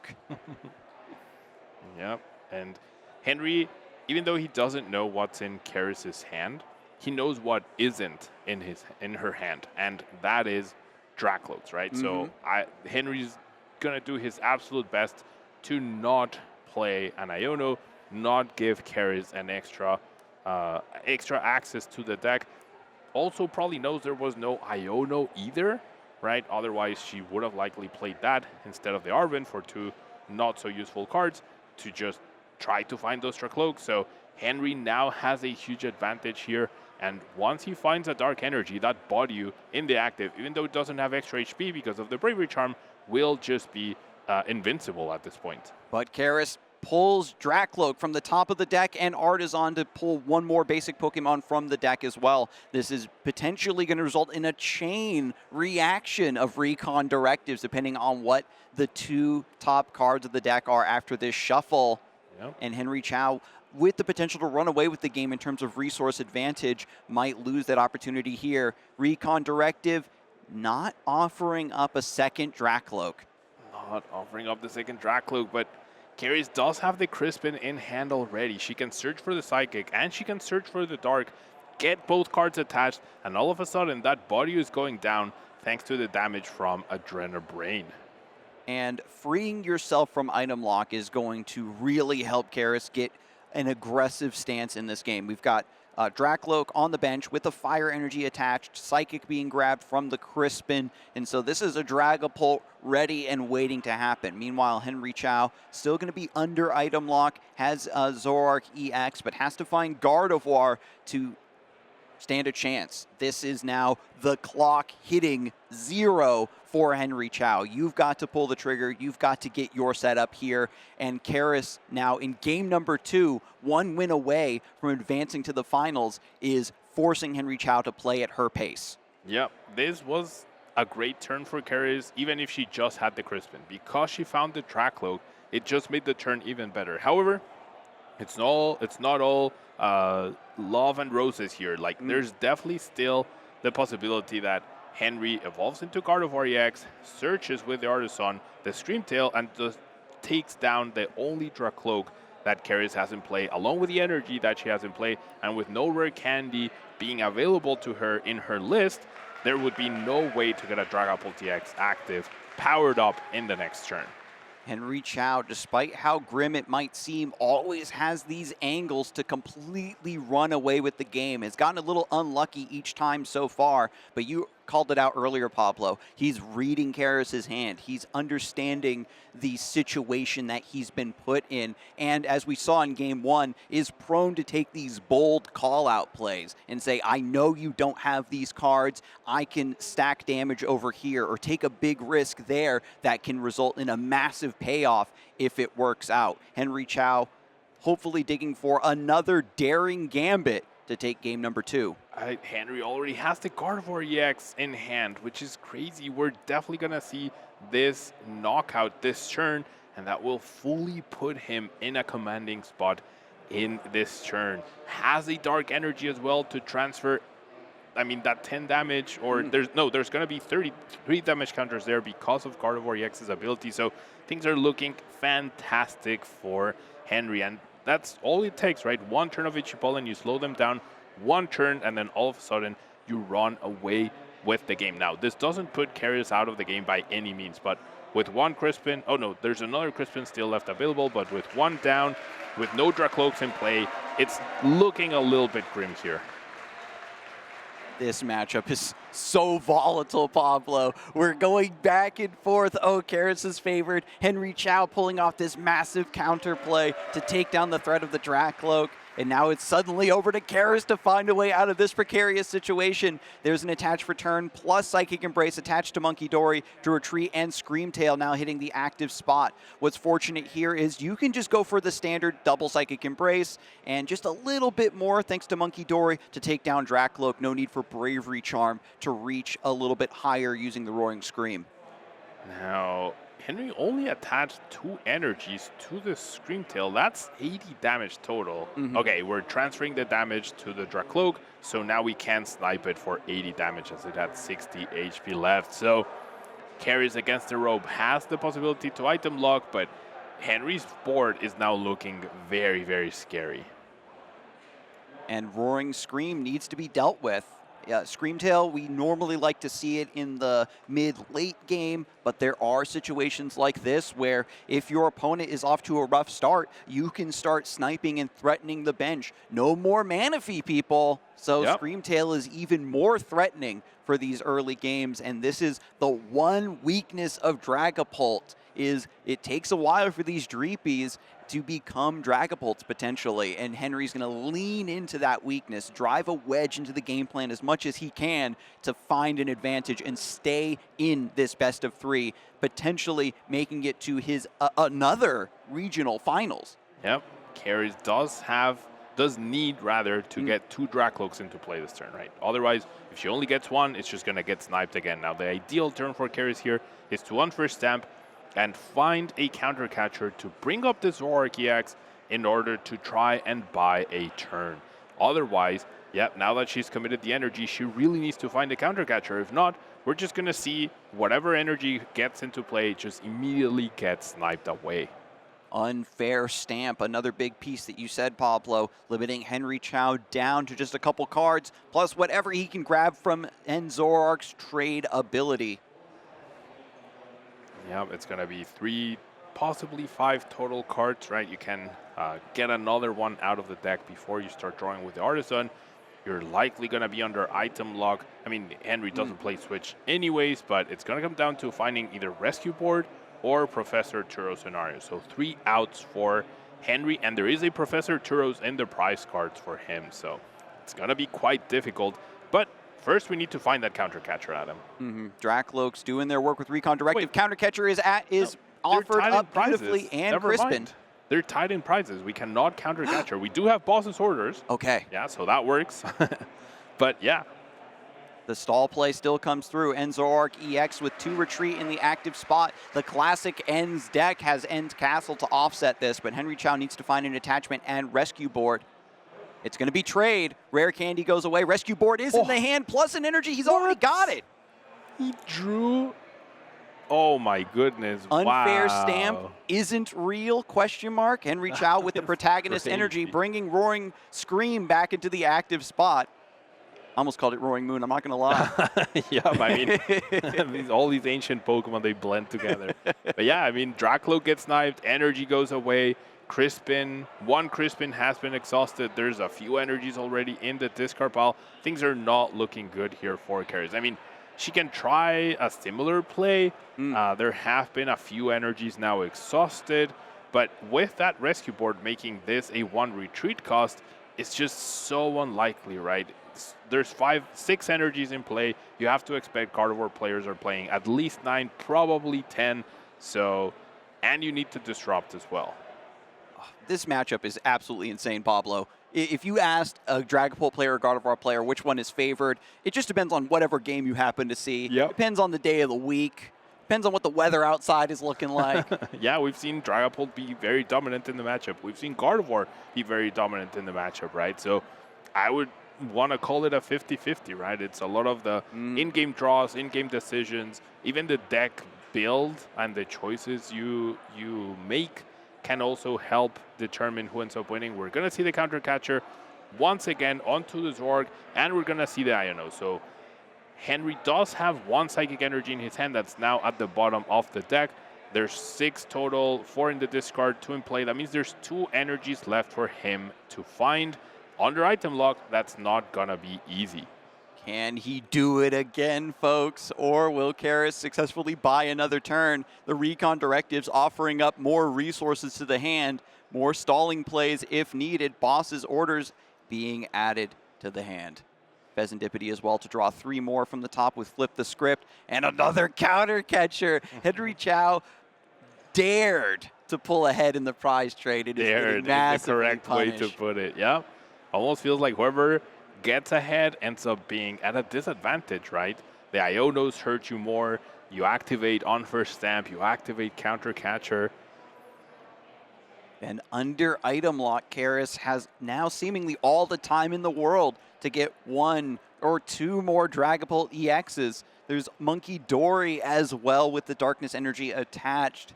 Yep, and Henry, even though he doesn't know what's in Caris's hand, he knows what isn't in her hand, and that is Dracloaks, right? So Henry's gonna do his absolute best to not play an Iono, not give Caris an extra access to the deck. Also probably knows there was no Iono either, right? Otherwise she would have likely played that instead of the Arven for two not so useful cards to just try to find those Dracloaks. So Henry now has a huge advantage here, and once he finds a Dark Energy, that Badu in the active, even though it doesn't have extra HP because of the Bravery Charm, will just be invincible at this point. But Caris pulls Dracloak from the top of the deck and Artisan to pull one more basic Pokemon from the deck as well. This is potentially going to result in a chain reaction of Recon directives depending on what the two top cards of the deck are after this shuffle. Yep. And Henry Chao, with the potential to run away with the game in terms of resource advantage, might lose that opportunity here. Recon directive not offering up a second Dracloak. Not offering up the second Dracloak, but Caris does have the Crispin in hand already. She can search for the Psychic and she can search for the Dark, get both cards attached, and all of a sudden that Badu is going down thanks to the damage from Adrena Brain. And freeing yourself from item lock is going to really help Caris get an aggressive stance in this game. We've got Dracloak on the bench with the Fire Energy attached, Psychic being grabbed from the Crispin, and so this is a Dragapult ready and waiting to happen. Meanwhile, Henry Chao still going to be under item lock, has Zoroark EX, but has to find Gardevoir to stand a chance. This is now the clock hitting 0 for Henry Chao. You've got to pull the trigger. You've got to get your setup here. And Caris now in game number 2, 1 win away from advancing to the finals, is forcing Henry Chao to play at her pace. Yep, this was a great turn for Caris, even if she just had the Crispin. Because she found the track cloak, it just made the turn even better. However, it's not all love and roses here. Like, there's definitely still the possibility that Henry evolves into Gardevoir EX, searches with the Artisan, the Screamtail, and just takes down the only Dracloak that Caris has in play, along with the energy that she has in play, and with no rare candy being available to her in her list, there would be no way to get a Dragapult EX active, powered up in the next turn. Henry Chao, despite how grim it might seem, always has these angles to completely run away with the game. It's gotten a little unlucky each time so far, but you called it out earlier, Pablo. He's reading Caris's hand. He's understanding the situation that he's been put in, and as we saw in game 1, is prone to take these bold call-out plays and say, I know you don't have these cards, I can stack damage over here, or take a big risk there that can result in a massive payoff if it works out. Henry Chao hopefully digging for another daring gambit to take game number 2. Henry already has the Gardevoir EX in hand, which is crazy. We're definitely going to see this knockout this turn, and that will fully put him in a commanding spot in this turn. Has a Dark Energy as well to transfer, I mean, that 10 damage, or there's going to be 33 damage counters there because of Gardevoir EX's ability. So things are looking fantastic for Henry, and that's all it takes, right? One turn of Ichiball, you slow them down, one turn, and then all of a sudden you run away with the game. Now, this doesn't put Caris out of the game by any means, but with one Crispin, oh no, there's another Crispin still left available, but with one down, with no Dracloaks in play, it's looking a little bit grim here. This matchup is so volatile, Pablo. We're going back and forth. Oh, Caris is favored. Henry Chao pulling off this massive counterplay to take down the threat of the Dracloak. And now it's suddenly over to Caris to find a way out of this precarious situation. There's an attached return plus Psychic Embrace attached to Monkey Dory to retreat, and Screamtail now hitting the active spot. What's fortunate here is you can just go for the standard double Psychic Embrace and just a little bit more thanks to Monkey Dory to take down Dracloak. No need for Bravery Charm to reach a little bit higher using the Roaring Scream. Now, Henry only attached 2 energies to the Screamtail. That's 80 damage total. Okay, we're transferring the damage to the Dracloak, so now we can snipe it for 80 damage as it had 60 HP left. So Caris against the rope has the possibility to item lock, but Henry's board is now looking very, very scary. And Roaring Scream needs to be dealt with. Screamtail, we normally like to see it in the mid-late game, but there are situations like this where if your opponent is off to a rough start, you can start sniping and threatening the bench. No more Manaphy, people. So Screamtail is even more threatening for these early games, and this is the one weakness of Dragapult, is it takes a while for these Dreepies to become Dragapults potentially, and Henry's going to lean into that weakness, drive a wedge into the game plan as much as he can to find an advantage and stay in this best of 3, potentially making it to his another regional finals. Yep, Caris does need to get 2 Dracloaks into play this turn, right? Otherwise, if she only gets 1, it's just going to get sniped again. Now, the ideal turn for Caris here is to unfirst stamp and find a counter catcher to bring up this Zoroark EX in order to try and buy a turn. Otherwise, now that she's committed the energy, she really needs to find a counter catcher. If not, we're just going to see whatever energy gets into play just immediately get sniped away. Unfair stamp, another big piece that you said, Pablo, limiting Henry Chao down to just a couple cards, plus whatever he can grab from Zoroark's trade ability. Yeah, it's going to be 3, possibly 5 total cards, right? You can get another one out of the deck before you start drawing with the Artisan. You're likely going to be under item lock. I mean, Henry doesn't play Switch anyways, but it's going to come down to finding either Rescue Board or Professor Churros scenario. So 3 outs for Henry, and there is a Professor Churros in the prize cards for him. So it's going to be quite difficult. But first, we need to find that counter catcher, Adam. Dracloak's doing their work with Recon Directive. Wait. Counter catcher is offered up beautifully, and Never Crispin. mind. They're tied in prizes. We cannot counter catcher. We do have boss's orders. Okay. Yeah, so that works. But yeah. The stall play still comes through. Zoroark EX with 2 retreat in the active spot. The classic Ends deck has Ends Castle to offset this, but Henry Chao needs to find an attachment and rescue board. It's going to be trade. Rare Candy goes away. Rescue board is in the hand, plus an energy. He's already got it. He drew. Oh my goodness. Unfair wow. stamp isn't real, question mark. Henry Chao with the protagonist crazy. energy, bringing Roaring Scream back into the active spot. I almost called it Roaring Moon, I'm not going to lie. Yeah, I mean, all these ancient Pokemon, they blend together. But yeah, I mean, Dracloak gets sniped, energy goes away. One Crispin has been exhausted. There's a few energies already in the discard pile. Things are not looking good here for Caris. I mean, she can try a similar play. There have been a few energies now exhausted. But with that rescue board making this a 1 retreat cost, it's just so unlikely, right? There's 6 energies in play. You have to expect Gardevoir players are playing at least 9, probably 10. So, and you need to disrupt as well. This matchup is absolutely insane, Pablo. If you asked a Dragapult player or Gardevoir player which one is favored, it just depends on whatever game you happen to see. Yep. Depends on the day of the week. Depends on what the weather outside is looking like. Yeah, we've seen Dragapult be very dominant in the matchup. We've seen Gardevoir be very dominant in the matchup, right? So I would want to call it a 50-50, right? It's a lot of the in-game draws, in-game decisions, even the deck build and the choices you make can also help determine who ends up winning. We're going to see the counter catcher once again onto the Zoroark, and we're going to see the Iono. So Henry does have 1 Psychic Energy in his hand that's now at the bottom of the deck. There's 6 total, 4 in the discard, 2 in play. That means there's 2 energies left for him to find. Under item lock, that's not going to be easy. Can he do it again, folks? Or will Caris successfully buy another turn? The Recon Directives offering up more resources to the hand, more stalling plays if needed, boss's orders being added to the hand. Pheasantipity as well to draw 3 more from the top with Flip the Script, and another counter catcher. Henry Chao dared to pull ahead in the prize trade. It is Dared is the correct way to put it, yeah. Almost feels like whoever gets ahead ends up being at a disadvantage, right? The Ionos hurt you more. You activate on first stamp. You activate counter catcher. And under item lock, Caris has now seemingly all the time in the world to get 1 or 2 more Dragapult EXs. There's Monkey Dory as well with the Darkness Energy attached.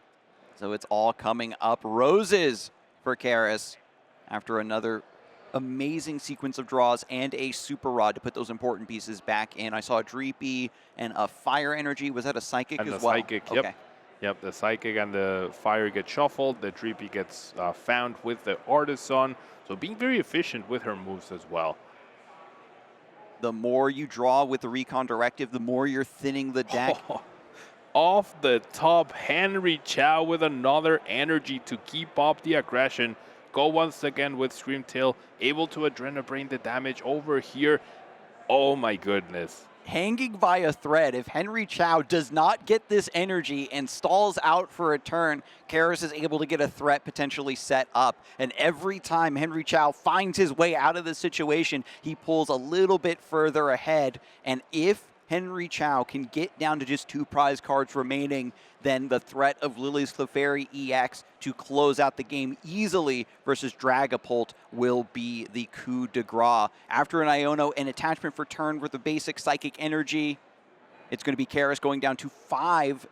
So it's all coming up roses for Caris after another amazing sequence of draws and a Super Rod to put those important pieces back in. I saw a Dreepy and a Fire Energy. Was that a Psychic and as the well? Psychic, Okay. Yep, the Psychic and the Fire get shuffled. The Dreepy gets found with the Artisan. So being very efficient with her moves as well. The more you draw with the Recon Directive, the more you're thinning the deck. Off the top, Henry Chao with another energy to keep up the aggression. Go once again with Scream Tail, able to Adrenabrain the damage over here. Oh my goodness. Hanging by a thread, if Henry Chao does not get this energy and stalls out for a turn, Caris is able to get a threat potentially set up. And every time Henry Chao finds his way out of the situation, he pulls a little bit further ahead. And if Henry Chao can get down to just 2 prize cards remaining, then the threat of Lily's Clefairy EX to close out the game easily versus Dragapult will be the coup de grace. After an Iono, an attachment for turn with the basic Psychic Energy, it's going to be Caris going down to 5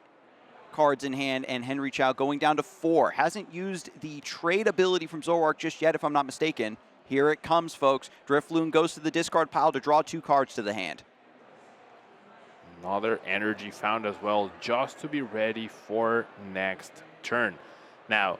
cards in hand, and Henry Chao going down to 4. Hasn't used the trade ability from Zoroark just yet, if I'm not mistaken. Here it comes, folks. Drifloon goes to the discard pile to draw 2 cards to the hand. Another energy found as well, just to be ready for next turn. Now,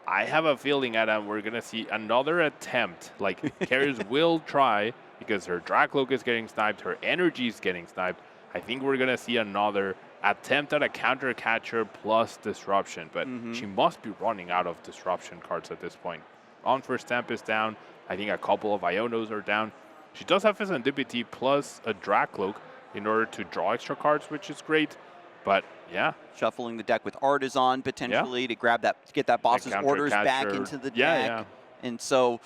I have a feeling, Adam, we're going to see another attempt. Like, Caris will try, because her Dracloak is getting sniped, her energy is getting sniped. I think we're going to see another attempt at a counter catcher plus disruption, but she must be running out of disruption cards at this point. On first stamp is down. I think a couple of Ionos are down. She does have Serendipity plus a Dracloak in order to draw extra cards, which is great. But yeah, shuffling the deck with Artisan potentially to grab that, to get that boss's orders back into the deck. Yeah. And so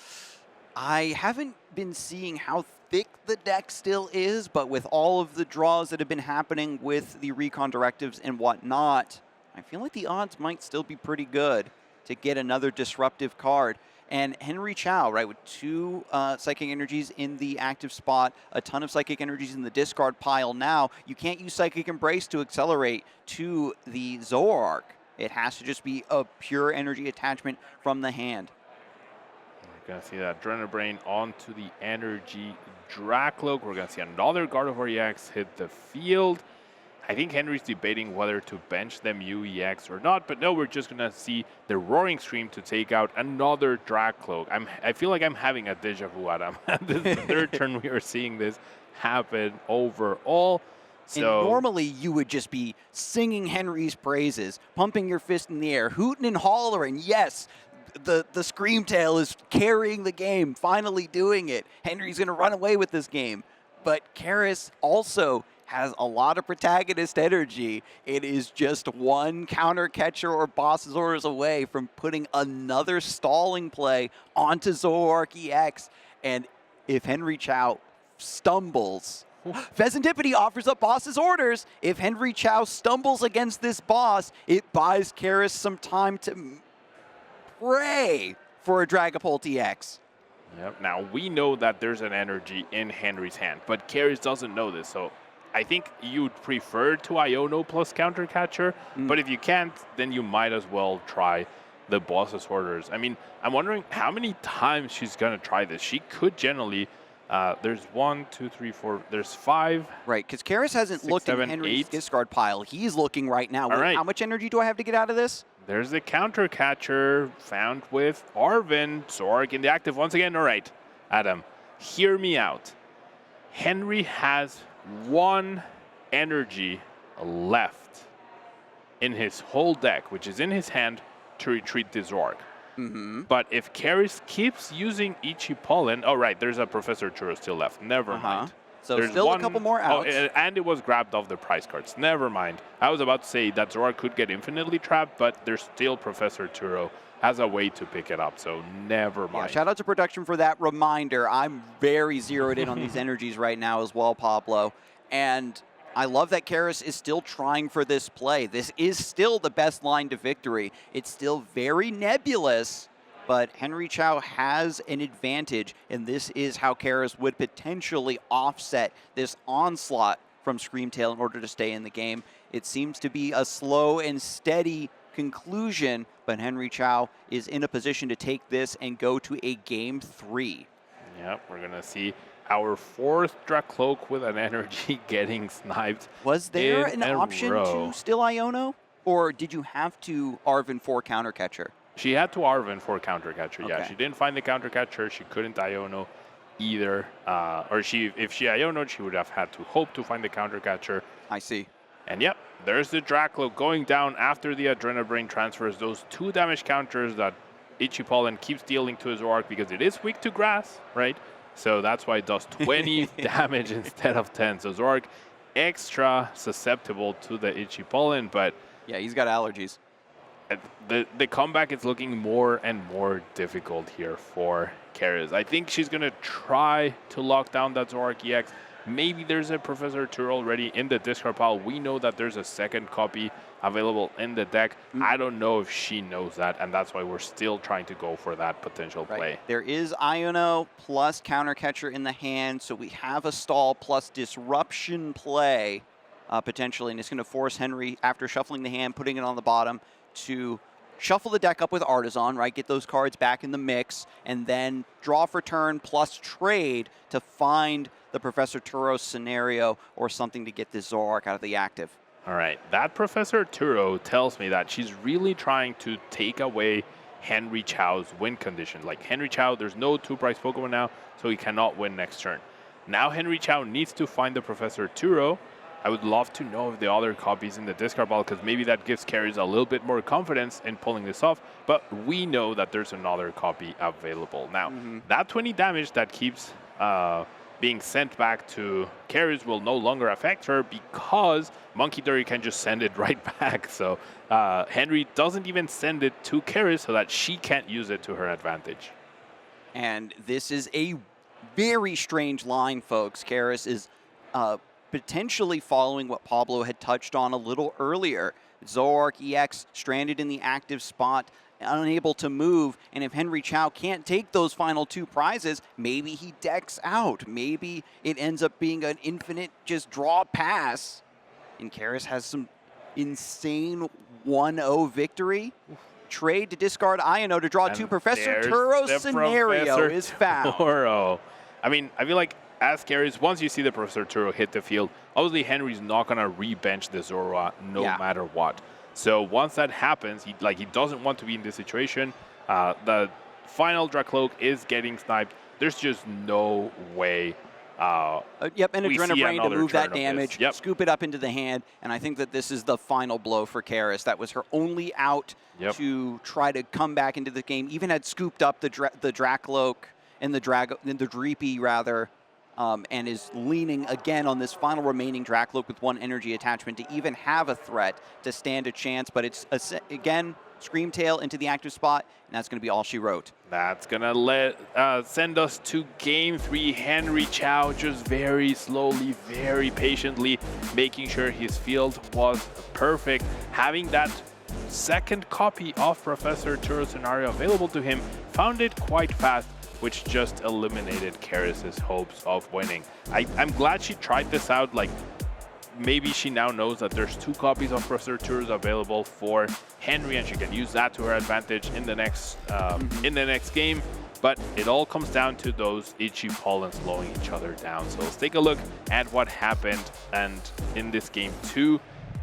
I haven't been seeing how thick the deck still is, but with all of the draws that have been happening with the recon directives and whatnot, I feel like the odds might still be pretty good to get another disruptive card. And Henry Chao, right, with 2 Psychic Energies in the active spot, a ton of Psychic Energies in the discard pile now. You can't use Psychic Embrace to accelerate to the Zoroark. It has to just be a pure energy attachment from the hand. We're going to see that Adrenabrain onto the Energy Dracloak. We're going to see another Gardevoir EX hit the field. I think Henry's debating whether to bench them UEX or not, but no, we're just going to see the Roaring Scream to take out another Dracloak. I feel like I'm having a deja vu, Adam. This is the third turn we are seeing this happen overall. So, and normally you would just be singing Henry's praises, pumping your fist in the air, hooting and hollering. Yes, the Screamtail is carrying the game, finally doing it. Henry's going to run away with this game. But Caris also has a lot of protagonist energy. It is just one counter catcher or boss's orders away from putting another stalling play onto Zoroark EX. And if Henry Chao stumbles, Pheasantipity offers up boss's orders. If Henry Chao stumbles against this boss, it buys Caris some time to pray for a Dragapult EX. Yep. Now, we know that there's an energy in Henry's hand, but Caris doesn't know this, so I think you'd prefer to Iono plus counter catcher, but if you can't, then you might as well try the boss's orders. I mean, I'm wondering how many times she's going to try this. She could generally, there's 1, 2, 3, 4, there's 5. Right, because Caris hasn't looked in Henry's discard pile. He's looking right now. All right. How much energy do I have to get out of this? There's the counter catcher found with Arven. Zoroark in the active once again. All right, Adam, hear me out. Henry has 1 energy left in his whole deck, which is in his hand, to retreat this Zoroark. But if Caris keeps using Ichi-Pollen, oh right, there's a Professor Churro still left. Never mind. So there's still a couple more outs. Oh, and it was grabbed off the prize cards. Never mind. I was about to say that Zoroark could get infinitely trapped, but there's still Professor Churro has a way to pick it up, so never mind. Yeah, shout out to production for that reminder. I'm very zeroed in on these energies right now as well, Pablo. And I love that Caris is still trying for this play. This is still the best line to victory. It's still very nebulous, but Henry Chao has an advantage, and this is how Caris would potentially offset this onslaught from Screamtail in order to stay in the game. It seems to be a slow and steady conclusion, but Henry Chao is in a position to take this and go to a game 3. Yep, we're going to see our 4th Dracloak with an energy getting sniped. Was there an option to still Iono? Or did you have to Arven for counter catcher? She had to Arven for counter catcher. Okay. Yeah, she didn't find the counter catcher. She couldn't Iono either. Or if she Iono'd, she would have had to hope to find the counter catcher. I see. And yep, there's the Dracloak going down after the Adrenabrain transfers. Those 2 damage counters that Ichi-Pollen keeps dealing to his Zoroark because it is weak to grass, right? So that's why it does 20 damage instead of 10. So Zoroark extra susceptible to the Ichi-Pollen, but yeah, he's got allergies. The comeback is looking more and more difficult here for Caris. I think she's going to try to lock down that Zoroark EX. Maybe there's a Professor Tour already in the discard pile. We know that there's a second copy available in the deck. I don't know if she knows that, and that's why we're still trying to go for that potential play. There is Iono plus counter catcher in the hand, so we have a stall plus disruption play potentially, and it's going to force Henry, after shuffling the hand, putting it on the bottom, to shuffle the deck up with Artisan, right? Get those cards back in the mix, and then draw for turn plus trade to find the Professor Turo scenario or something to get this Zoroark out of the active. All right, that Professor Turo tells me that she's really trying to take away Henry Chao's win condition. Like Henry Chao, there's no 2-price Pokemon now, so he cannot win next turn. Now Henry Chao needs to find the Professor Turo. I would love to know if the other copies in the discard pile, because maybe that gives Caris a little bit more confidence in pulling this off, but we know that there's another copy available. Now, that 20 damage that keeps being sent back to Caris will no longer affect her because Monkey Dory can just send it right back. So Henry doesn't even send it to Caris so that she can't use it to her advantage. And this is a very strange line, folks. Caris is potentially following what Pablo had touched on a little earlier. Zoroark EX stranded in the active spot, unable to move, and if Henry Chao can't take those final 2 prizes, maybe he decks out. Maybe it ends up being an infinite just draw pass, and Caris has some insane 1-0 victory. Trade to discard Iono to draw and 2. Professor Turo scenario is found. I mean, I feel like as Caris, once you see the Professor Turo hit the field, obviously Henry's not going to re-bench the Zoroark no matter what. So once that happens, he doesn't want to be in this situation. The final Dracloak is getting sniped. There's just no way. Yep, and Adrena Brain to move that damage, scoop it up into the hand, and I think that this is the final blow for Caris. That was her only out to try to come back into the game. Even had scooped up the Dracloak and the Dreepy rather. And is leaning again on this final remaining Dracloak with 1 energy attachment to even have a threat to stand a chance. But it's, again, Screamtail into the active spot, and that's going to be all she wrote. That's going to send us to Game 3. Henry Chao just very slowly, very patiently making sure his field was perfect. Having that second copy of Professor Turo scenario available to him, found it quite fast, which just eliminated Caris's hopes of winning. I'm glad she tried this out. Like, maybe she now knows that there's 2 copies of Professor Turos available for Henry, and she can use that to her advantage in the next game. But it all comes down to those itchy pollen slowing each other down. So let's take a look at what happened. And in this game 2,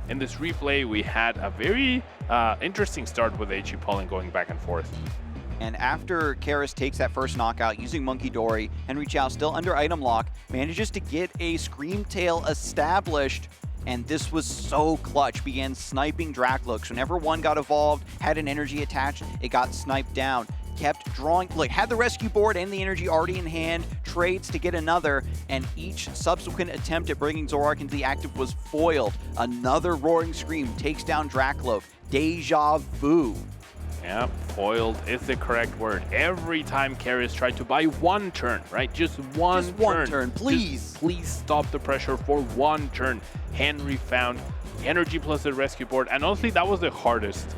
in this replay, we had a very interesting start with itchy pollen going back and forth. And after Caris takes that first knockout using Monkey Dory, Henry Chao, still under item lock, manages to get a Screamtail established. And this was so clutch. Began sniping Dracloaks. Whenever one got evolved, had an energy attached, it got sniped down. Kept drawing, like had the rescue board and the energy already in hand, trades to get another, and each subsequent attempt at bringing Zoroark into the active was foiled. Another Roaring Scream takes down Dracloak. Deja vu. Yeah, foiled is the correct word. Every time Caris tried to buy 1 turn, right? Just one turn, please. Please stop the pressure for 1 turn. Henry found energy plus the rescue board, and honestly, that was the hardest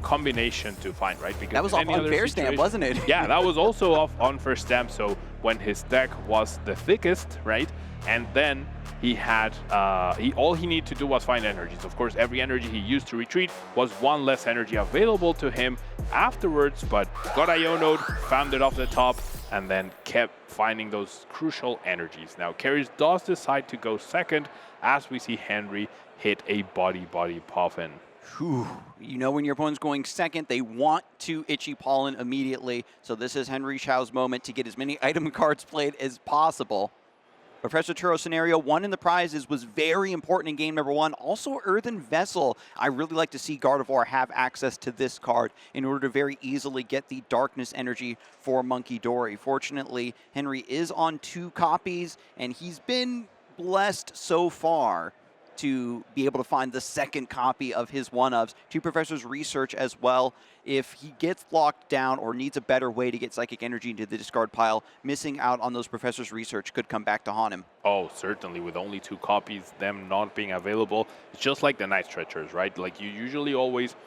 combination to find, right? Because that was off on fair stamp, wasn't it? Yeah, that was also off on first stamp. So when his deck was the thickest, right? And then he had, all he needed to do was find energies. Of course, every energy he used to retreat was 1 less energy available to him afterwards, but got Iono'd, found it off the top, and then kept finding those crucial energies. Now, Caris does decide to go second as we see Henry hit a body Puffin. Whew. You know, when your opponent's going second, they want to itchy pollen immediately. So this is Henry Chao's moment to get as many item cards played as possible. Professor Turo scenario, 1 in the prizes, was very important in game number 1. Also, Earthen Vessel. I really like to see Gardevoir have access to this card in order to very easily get the darkness energy for Monkey Dory. Fortunately, Henry is on 2 copies, and he's been blessed so far to be able to find the second copy of his one-ofs. 2 Professor's research as well. If he gets locked down or needs a better way to get Psychic Energy into the discard pile, missing out on those Professor's research could come back to haunt him. Oh, certainly. With only 2 copies, them not being available, it's just like the Night Stretchers, right? Like, you usually always,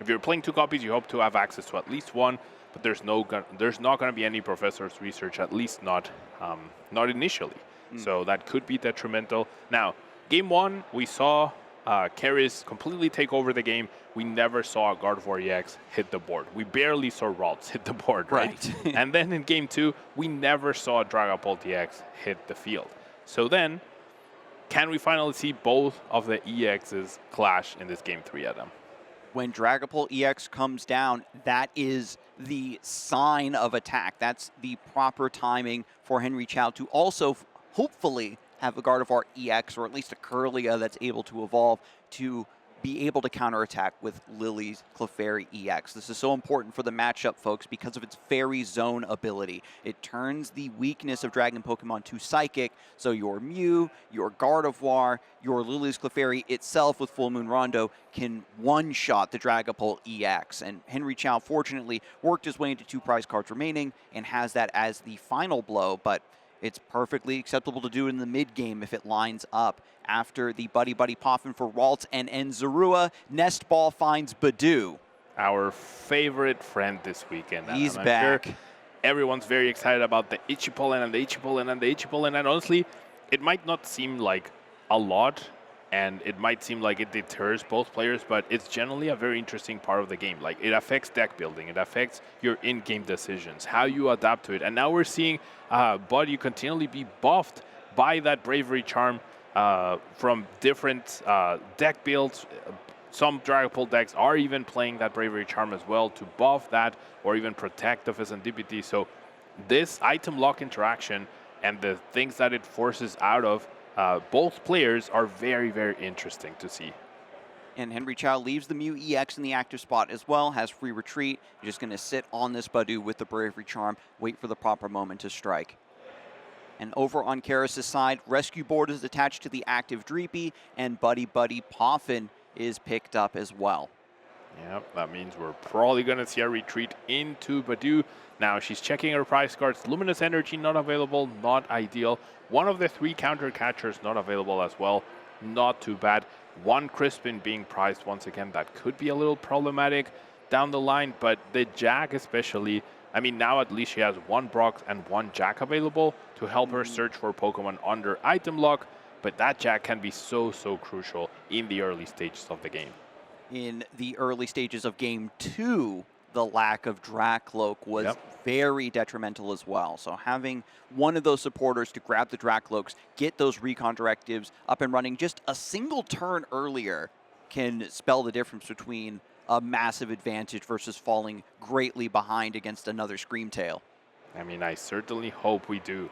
if you're playing 2 copies, you hope to have access to at least 1, but there's not going to be any Professor's research, at least not initially. So that could be detrimental. Now, Game 1, we saw Caris completely take over the game. We never saw Gardevoir EX hit the board. We barely saw Ralts hit the board, right? And then in Game 2, we never saw Dragapult EX hit the field. So then, can we finally see both of the EXs clash in this Game 3, Adam? When Dragapult EX comes down, that is the sign of attack. That's the proper timing for Henry Chao to also hopefully have a Gardevoir EX, or at least a Kirlia that's able to evolve to be able to counterattack with Lily's Clefairy EX. This is so important for the matchup, folks, because of its Fairy Zone ability. It turns the weakness of Dragon Pokemon to Psychic, so your Mew, your Gardevoir, your Lily's Clefairy itself with Full Moon Rondo can one-shot the Dragapult EX. And Henry Chao, fortunately, worked his way into 2 prize cards remaining and has that as the final blow, but it's perfectly acceptable to do it in the mid-game if it lines up. After the Buddy Buddy Poffin for Ralt and Enzarua, Nest Ball finds Badoo. Our favorite friend this weekend. He's back. Sure everyone's very excited about the Ichipollen and the Ichipollen and the Ichipollen, and honestly, it might not seem like a lot, and it might seem like it deters both players, but it's generally a very interesting part of the game. Like, it affects deck building, it affects your in-game decisions, how you adapt to it. And now we're seeing Buddy continually be buffed by that Bravery Charm from different deck builds. Some Dragapult decks are even playing that Bravery Charm as well to buff that or even protect the Fezandipity. So this item lock interaction and the things that it forces out of both players are very, very interesting to see. And Henry Chao leaves the Mew EX in the active spot as well, has free retreat. You're just going to sit on this Badoo with the Bravery Charm, wait for the proper moment to strike. And over on Caris' side, Rescue Board is attached to the active Dreepy, and Buddy Buddy Poffin is picked up as well. Yep, that means we're probably going to see a retreat into Badoo. Now she's checking her prize cards. Luminous Energy not available, not ideal. One of the 3 counter catchers not available as well. Not too bad. 1 Crispin being prized once again. That could be a little problematic down the line, but the Jack especially, I mean, now at least she has 1 Brock and 1 Jack available to help her search for Pokemon under item lock, but that Jack can be so, so crucial in the early stages of the game. In the early stages of Game 2, the lack of Dracloak was very detrimental as well. So having one of those supporters to grab the Dracloaks, get those recon directives up and running just a single turn earlier can spell the difference between a massive advantage versus falling greatly behind against another Screamtail. I mean, I certainly hope we do.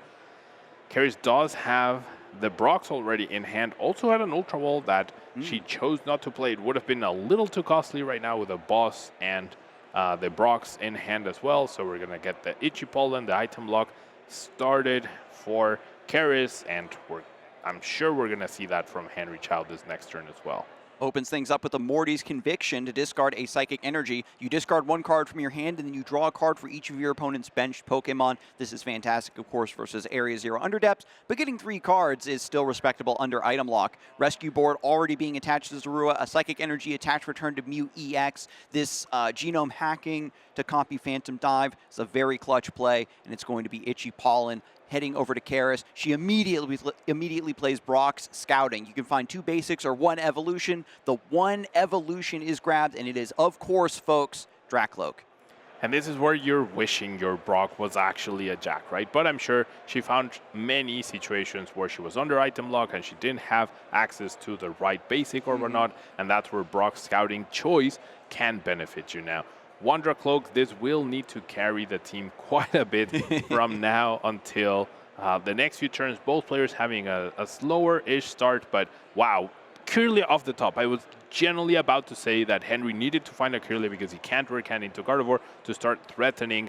Caris does have the Brox already in hand, also had an Ultra Wall that she chose not to play. It would have been a little too costly right now with a boss and the Brox in hand as well. So we're going to get the Ichipollen, the item lock started for Caris, and I'm sure we're going to see that from Henry Chao this next turn as well. Opens things up with the Morty's Conviction to discard a Psychic Energy. You discard 1 card from your hand, and then you draw a card for each of your opponent's benched Pokemon. This is fantastic, of course, versus Area 0 Underdepths, but getting 3 cards is still respectable under item lock. Rescue Board already being attached to Zorua, a Psychic Energy attached return to Mew EX. This genome hacking to copy Phantom Dive is a very clutch play, and it's going to be Ichipollen heading over to Caris. She immediately plays Brock's Scouting. You can find 2 basics or 1 evolution. The 1 evolution is grabbed, and it is, of course, folks, Dracloak. And this is where you're wishing your Brock was actually a Jack, right? But I'm sure she found many situations where she was under item lock and she didn't have access to the right basic or whatnot, and that's where Brock's Scouting choice can benefit you now. 1 Dracloak, this will need to carry the team quite a bit from now until the next few turns. Both players having a slower-ish start, but wow, Kirlia off the top. I was generally about to say that Henry needed to find a Kirlia because he can't work hand into Gardevoir to start threatening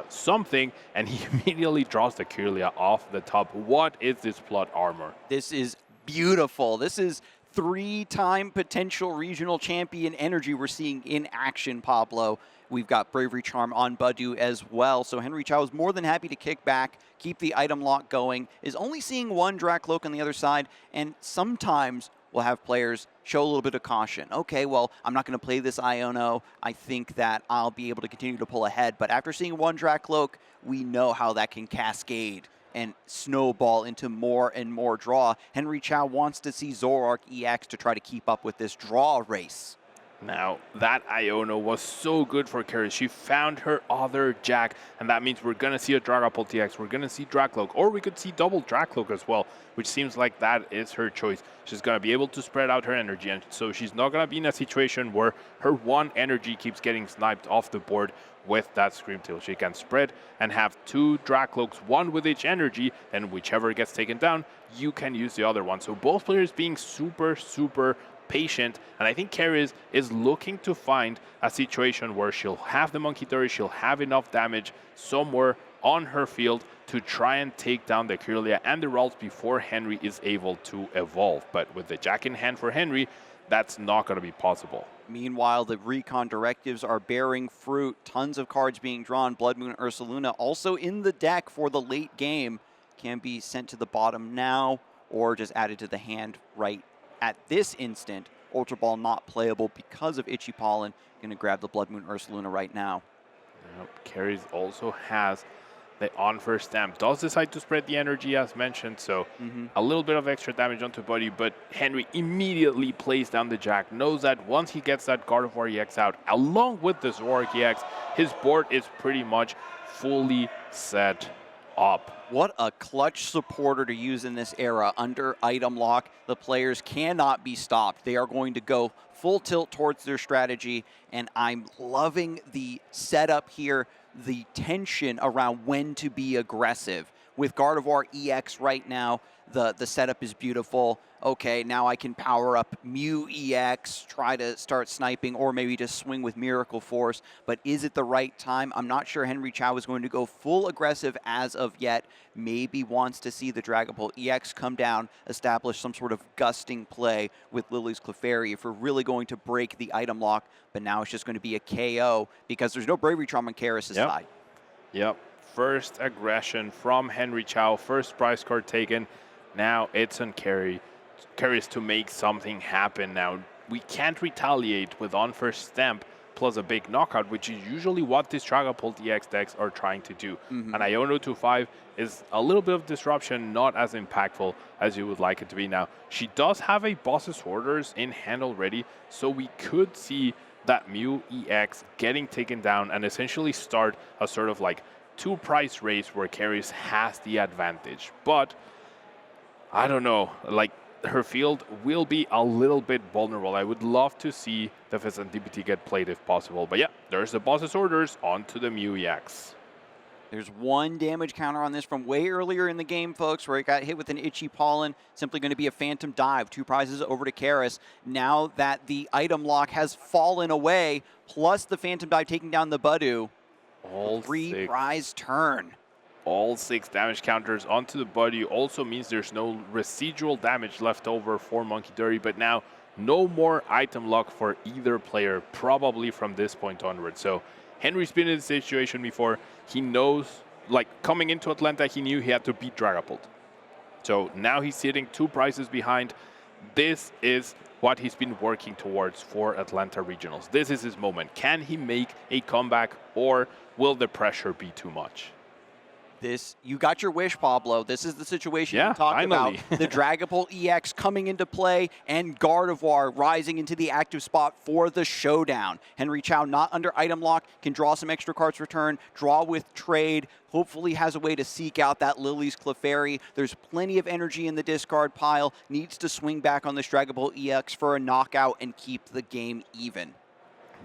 something, and he immediately draws the Kirlia off the top. What is this plot armor? This is beautiful. This is 3-time potential regional champion energy we're seeing in action, Pablo. We've got Bravery Charm on Badoo as well. So Henry Chao is more than happy to kick back, keep the item lock going, is only seeing 1 Dracloak on the other side, and sometimes we'll have players show a little bit of caution. Okay, well, I'm not going to play this Iono. I think that I'll be able to continue to pull ahead. But after seeing 1 Dracloak, we know how that can cascade and snowball into more and more draw. Henry Chao wants to see Zoroark EX to try to keep up with this draw race. Now, that Iono was so good for Caris. She found her other Jack, and that means we're going to see a Dragapult EX, we're going to see Dracloak, or we could see double Dracloak as well, which seems like that is her choice. She's going to be able to spread out her energy, and so she's not going to be in a situation where her 1 energy keeps getting sniped off the board with that Screamtail. She can spread and have 2 Dracloaks, 1 with each energy, and whichever gets taken down, you can use the other one. So both players being super, super patient, and I think Caris is looking to find a situation where she'll have the Monkey Dory, she'll have enough damage somewhere on her field to try and take down the Kirlia and the Ralts before Henry is able to evolve. But with the Jack in hand for Henry, that's not going to be possible. Meanwhile, the recon directives are bearing fruit. Tons of cards being drawn. Blood Moon Ursaluna also in the deck for the late game. Can be sent to the bottom now or just added to the hand right at this instant. Ultra Ball not playable because of Itchy Pollen. Going to grab the Blood Moon Ursaluna right now. Yep. Caris also has the on first stamp. Does decide to spread the energy as mentioned, so a little bit of extra damage onto Buddy, but Henry immediately plays down the Jack, knows that once he gets that Gardevoir EX out, along with the Zoroark EX, his board is pretty much fully set up. What a clutch supporter to use in this era. Under item lock, the players cannot be stopped. They are going to go full tilt towards their strategy, and I'm loving the setup here, the tension around when to be aggressive. With Gardevoir EX right now, the setup is beautiful. Okay, now I can power up Mew EX, try to start sniping, or maybe just swing with Miracle Force. But is it the right time? I'm not sure Henry Chao is going to go full aggressive as of yet. Maybe wants to see the Dragapult EX come down, establish some sort of gusting play with Lily's Clefairy if we're really going to break the item lock. But now it's just going to be a KO because there's no Bravery Charm on Caris' side. Yep. First aggression from Henry Chao. First prize card taken. Now it's on Caris to make something happen. Now, we can't retaliate with on first stamp plus a big knockout, which is usually what these Dragapult EX decks are trying to do. And Iono 2-5 is a little bit of disruption, not as impactful as you would like it to be. Now, she does have a Boss's Orders in hand already, so we could see that Mew EX getting taken down and essentially start a sort of like two-price race where Caris has the advantage. But I don't know, like, her field will be a little bit vulnerable. I would love to see the Fezandipity get played if possible. But yeah, there's the Boss's Orders onto the Mew EX. There's one damage counter on this from way earlier in the game, folks, where it got hit with an Itchy Pollen. Simply going to be a Phantom Dive. 2 prizes over to Caris. Now that the item lock has fallen away, plus the Phantom Dive taking down the Budu, All 3 prize turn. All 6 damage counters onto the body also means there's no residual damage left over for Monkey Dory, but now no more item lock for either player, probably from this point onward. So Henry's been in this situation before. He knows, like, coming into Atlanta, he knew he had to beat Dragapult. So now he's sitting 2 prizes behind. This is what he's been working towards for Atlanta Regionals. This is his moment. Can he make a comeback, or will the pressure be too much? You got your wish, Pablo. This is the situation you talked finally. about. The Dragapult EX coming into play and Gardevoir rising into the active spot for the showdown. Henry Chao not under item lock, can draw some extra cards return, draw with trade, hopefully has a way to seek out that Lily's Clefairy. There's plenty of energy in the discard pile, needs to swing back on this Dragapult EX for a knockout and keep the game even.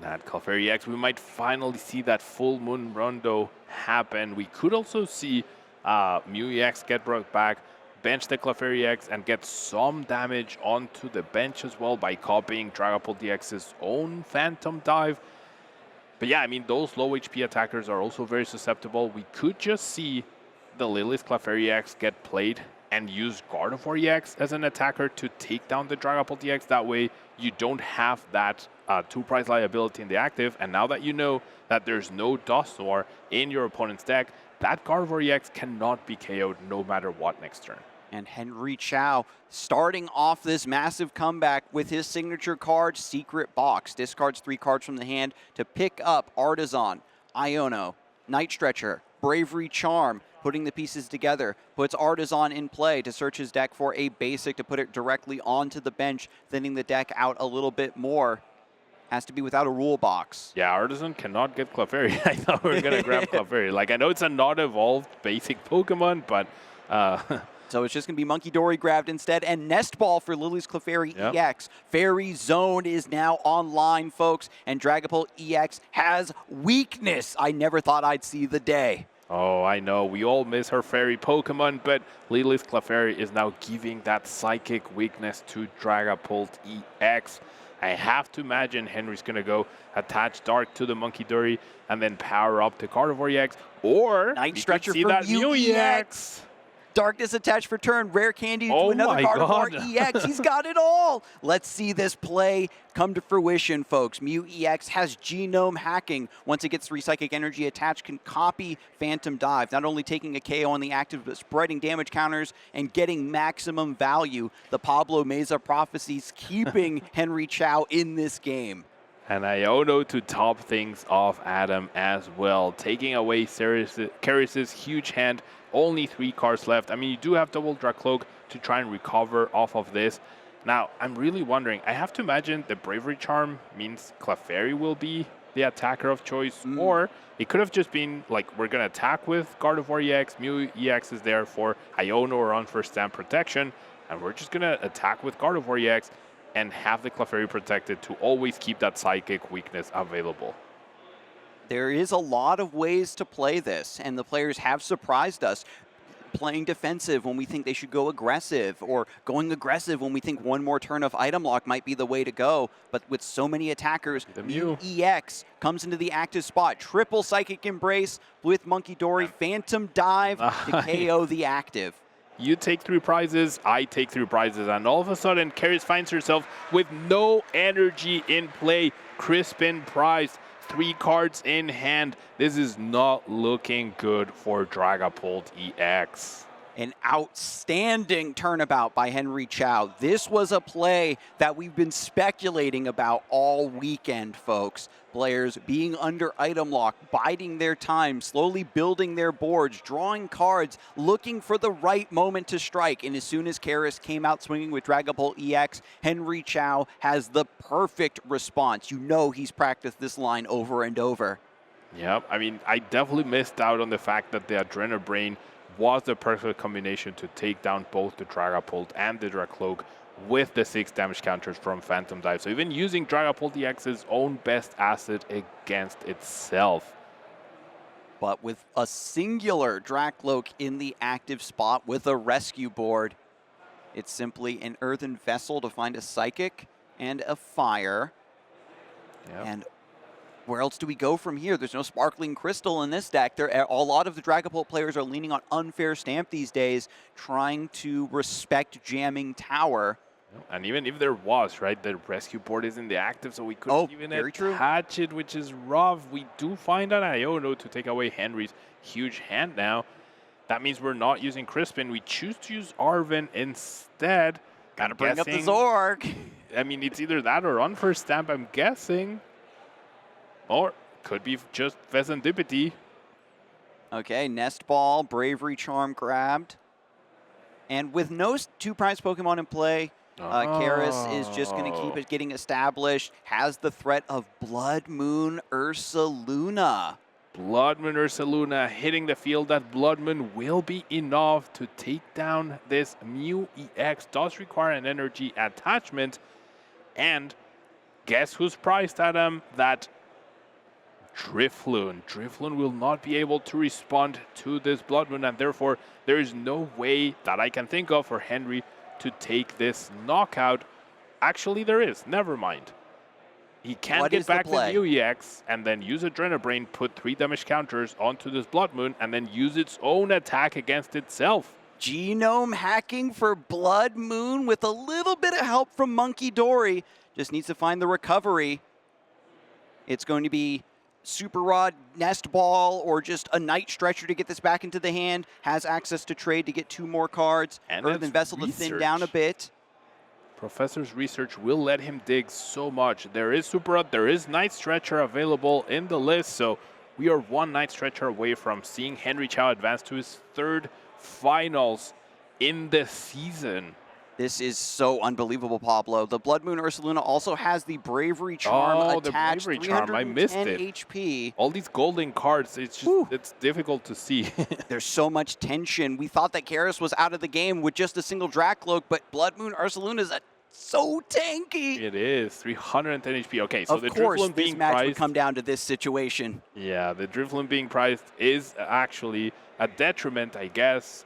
That Clefairy EX, we might finally see that full moon rondo happen. We could also see Mew EX get brought back, bench the Clefairy EX, and get some damage onto the bench as well by copying Dragapult EX's own Phantom Dive. But yeah, I mean, those low HP attackers are also very susceptible. We could just see the Lily's Clefairy EX get played and use Gardevoir EX as an attacker to take down the Dragapult EX. That way, you don't have that 2-price liability in the active. And now that you know that there's no Dusknoir in your opponent's deck, that Gardevoir EX cannot be KO'd no matter what next turn. And Henry Chao starting off this massive comeback with his signature card, Secret Box. Discards 3 cards from the hand to pick up Artisan, Iono, Night Stretcher, Bravery Charm, putting the pieces together, puts Artisan in play to search his deck for a basic to put it directly onto the bench, thinning the deck out a little bit more. Has to be without a rule box. Yeah, Artisan cannot get Clefairy. I thought we were going to grab Clefairy. Like, I know it's a not evolved basic Pokemon, but... So it's just going to be Monkey Dory grabbed instead, and Nest Ball for Lily's Clefairy EX. Fairy Zone is now online, folks, and Dragapult EX has weakness. I never thought I'd see the day. Oh, I know. We all miss her fairy Pokemon, but Lilith Clefairy is now giving that psychic weakness to Dragapult EX. I have to imagine Henry's going to go attach Dark to the Monkey Dory and then power up to Gardevoir EX. Or Night we Stretcher could see from that Mew EX. Darkness attached for turn, rare candy to Oh another my Gardevoir God. EX. He's got it all. Let's see this play come to fruition, folks. Mew EX has genome hacking. Once it gets 3 Psychic Energy attached, can copy Phantom Dive, not only taking a KO on the active, but spreading damage counters and getting maximum value. The Pablo Meza prophecies keeping Henry Chao in this game. And Iono to top things off Adam as well, taking away Caris' huge hand. Only 3 cards left. I mean, you do have double Dracloak to try and recover off of this. Now, I'm really wondering, I have to imagine the Bravery Charm means Clefairy will be the attacker of choice, or it could have just been like, we're going to attack with Gardevoir EX, Mew EX is there for Iono or on first stand protection, and we're just going to attack with Gardevoir EX and have the Clefairy protected to always keep that psychic weakness available. There is a lot of ways to play this, and the players have surprised us. Playing defensive when we think they should go aggressive, or going aggressive when we think one more turn of item lock might be the way to go. But with so many attackers, The Mew EX comes into the active spot. Triple Psychic Embrace with Monkey Dory, Phantom Dive to KO the active. You take 3 prizes, I take 3 prizes, and all of a sudden, Caris finds herself with no energy in play. Crispin prized, 3 cards in hand. This is not looking good for Dragapult EX. An outstanding turnabout by Henry Chao. This was a play that we've been speculating about all weekend, folks. Players being under item lock, biding their time, slowly building their boards, drawing cards, looking for the right moment to strike. And as soon as Caris came out swinging with Dragapult EX, Henry Chao has the perfect response. You know he's practiced this line over and over. Yep, I mean, I definitely missed out on the fact that the Adrenabrain was the perfect combination to take down both the Dragapult and the Dracloak with the 6 damage counters from Phantom Dive. So even using Dragapult EX's own best asset against itself. But with a singular Dracloak in the active spot with a rescue board, it's simply an Earthen Vessel to find a Psychic and a Fire. Yep. And where else do we go from here? There's no Sparkling Crystal in this deck. A lot of the Dragapult players are leaning on Unfair Stamp these days, trying to respect jamming Tower. And even if there was, right, the rescue board isn't the active, so we couldn't even attach it, which is rough. We do find an Iono to take away Henry's huge hand now. That means we're not using Crispin. We choose to use Arven instead. Gotta bring up the Zorg. I mean, it's either that or Unfair Stamp, I'm guessing. Or could be just Pheasantipity. Okay, Nest Ball, Bravery Charm grabbed. And with no 2 prize Pokemon in play, Caris is just going to keep it getting established. Has the threat of Blood Moon Ursaluna. Blood Moon Ursaluna hitting the field. That Blood Moon will be enough to take down this Mew EX. Does require an energy attachment. And guess who's prized, Adam? That Drifloon. Drifloon will not be able to respond to this Blood Moon, and therefore there is no way that I can think of for Henry to take this knockout. Actually, there is. Never mind. He can get back the Mew EX and then use Adrenabrain, put 3 damage counters onto this Blood Moon, and then use its own attack against itself. Genome hacking for Blood Moon with a little bit of help from Monkey Dory. Just needs to find the recovery. It's going to be Super Rod, Nest Ball, or just a Night Stretcher to get this back into the hand. Has access to trade to get 2 more cards. And Earthen Vessel to thin down a bit. Professor's research will let him dig so much. There is Super Rod, there is Night Stretcher available in the list, so we are 1 Night Stretcher away from seeing Henry Chao advance to his 3rd finals in the season. This is so unbelievable, Pablo. The Blood Moon Ursaluna also has the Bravery Charm attached. The Bravery Charm, I missed it. HP. All these golden cards, it's just, it's difficult to see. There's so much tension. We thought that Caris was out of the game with just a single Dracloak, but Blood Moon Ursaluna is so tanky. It is 310 HP. Okay, so of the course, Drifloon this being match would priced. come down to this situation. Yeah, the Drifloon being priced is actually a detriment, I guess,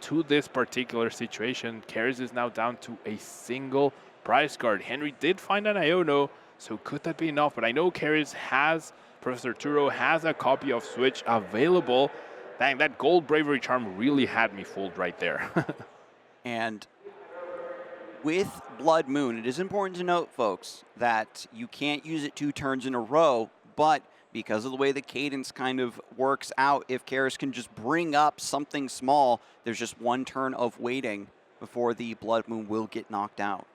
to this particular situation. Caris is now down to a single prize card. Henry did find an Iono, so could that be enough? But I know Caris has, Professor Turo has a copy of Switch available. Dang, that gold bravery charm really had me fooled right there. And with Blood Moon, it is important to note, folks, that you can't use it 2 turns in a row, but because of the way the cadence kind of works out, if Caris can just bring up something small, there's just 1 turn of waiting before the Blood Moon will get knocked out.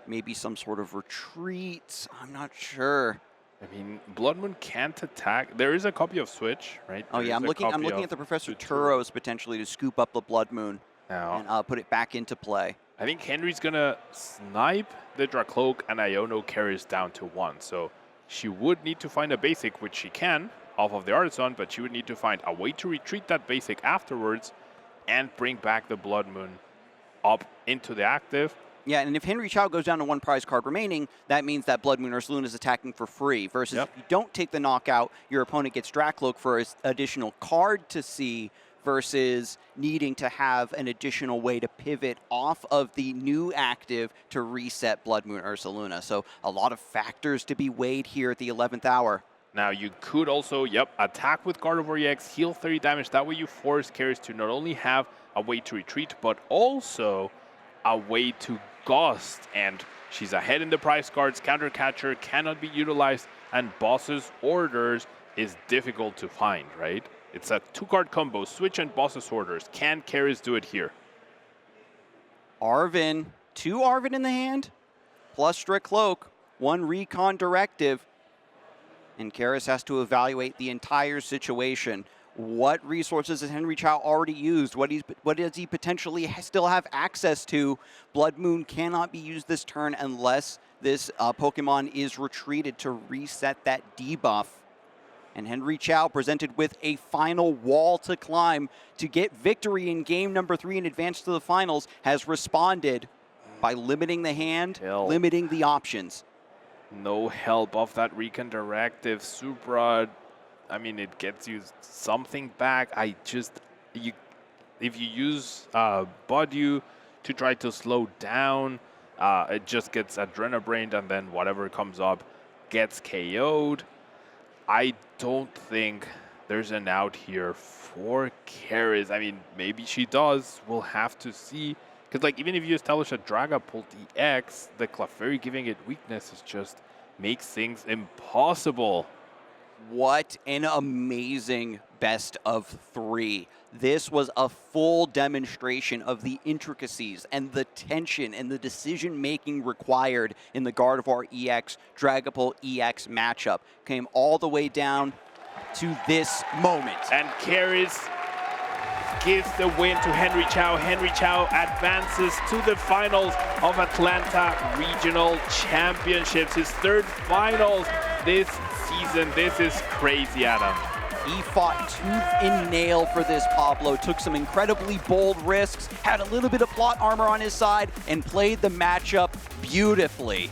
Maybe some sort of retreat, I'm not sure. I mean, Blood Moon can't attack. There is a copy of Switch, right? Oh yeah, I'm looking at the Professor Turos potentially to scoop up the Blood Moon and put it back into play. I think Henry's gonna snipe the Dracloak and Iono Caris down to 1. So she would need to find a basic, which she can, off of the Artisan, but she would need to find a way to retreat that basic afterwards and bring back the Blood Moon up into the active. Yeah, and if Henry Chao goes down to 1 prize card remaining, that means that Blood Moon Ursaluna is attacking for free. Versus if you don't take the knockout, your opponent gets Dracloak for an additional card to see, versus needing to have an additional way to pivot off of the new active to reset Blood Moon Ursaluna. So a lot of factors to be weighed here at the 11th hour. Now you could also, attack with Gardevoir EX, heal 30 damage. That way you force Caris to not only have a way to retreat, but also a way to gust. And she's ahead in the prize cards. Counter Catcher cannot be utilized, and Boss's Orders is difficult to find, right? It's a 2-card combo, Switch and Boss's Orders. Can Caris do it here? Arven, 2 Arven in the hand, plus Strict Cloak, 1 Recon Directive, and Caris has to evaluate the entire situation. What resources has Henry Chao already used? What does he potentially still have access to? Blood Moon cannot be used this turn unless this Pokemon is retreated to reset that debuff. And Henry Chao, presented with a final wall to climb to get victory in game number 3 and advance to the finals, has responded by limiting the hand, limiting the options. No help off that Recon Directive. Supra, I mean, it gets you something back. If you use Budew to try to slow down, it just gets Adrenabrained, and then whatever comes up gets KO'd. I don't think there's an out here for Caris. I mean, maybe she does. We'll have to see. Because, like, even if you establish a Dragapult EX, the Clefairy giving it weakness is just makes things impossible. What an amazing best of 3. This was a full demonstration of the intricacies and the tension and the decision-making required in the Gardevoir EX, Dragapult EX matchup. Came all the way down to this moment. And Caris gives the win to Henry Chao. Henry Chao advances to the finals of Atlanta Regional Championships. His 3rd finals this season. This is crazy, Adam. He fought tooth and nail for this, Pablo. Took some incredibly bold risks, had a little bit of plot armor on his side, and played the matchup beautifully.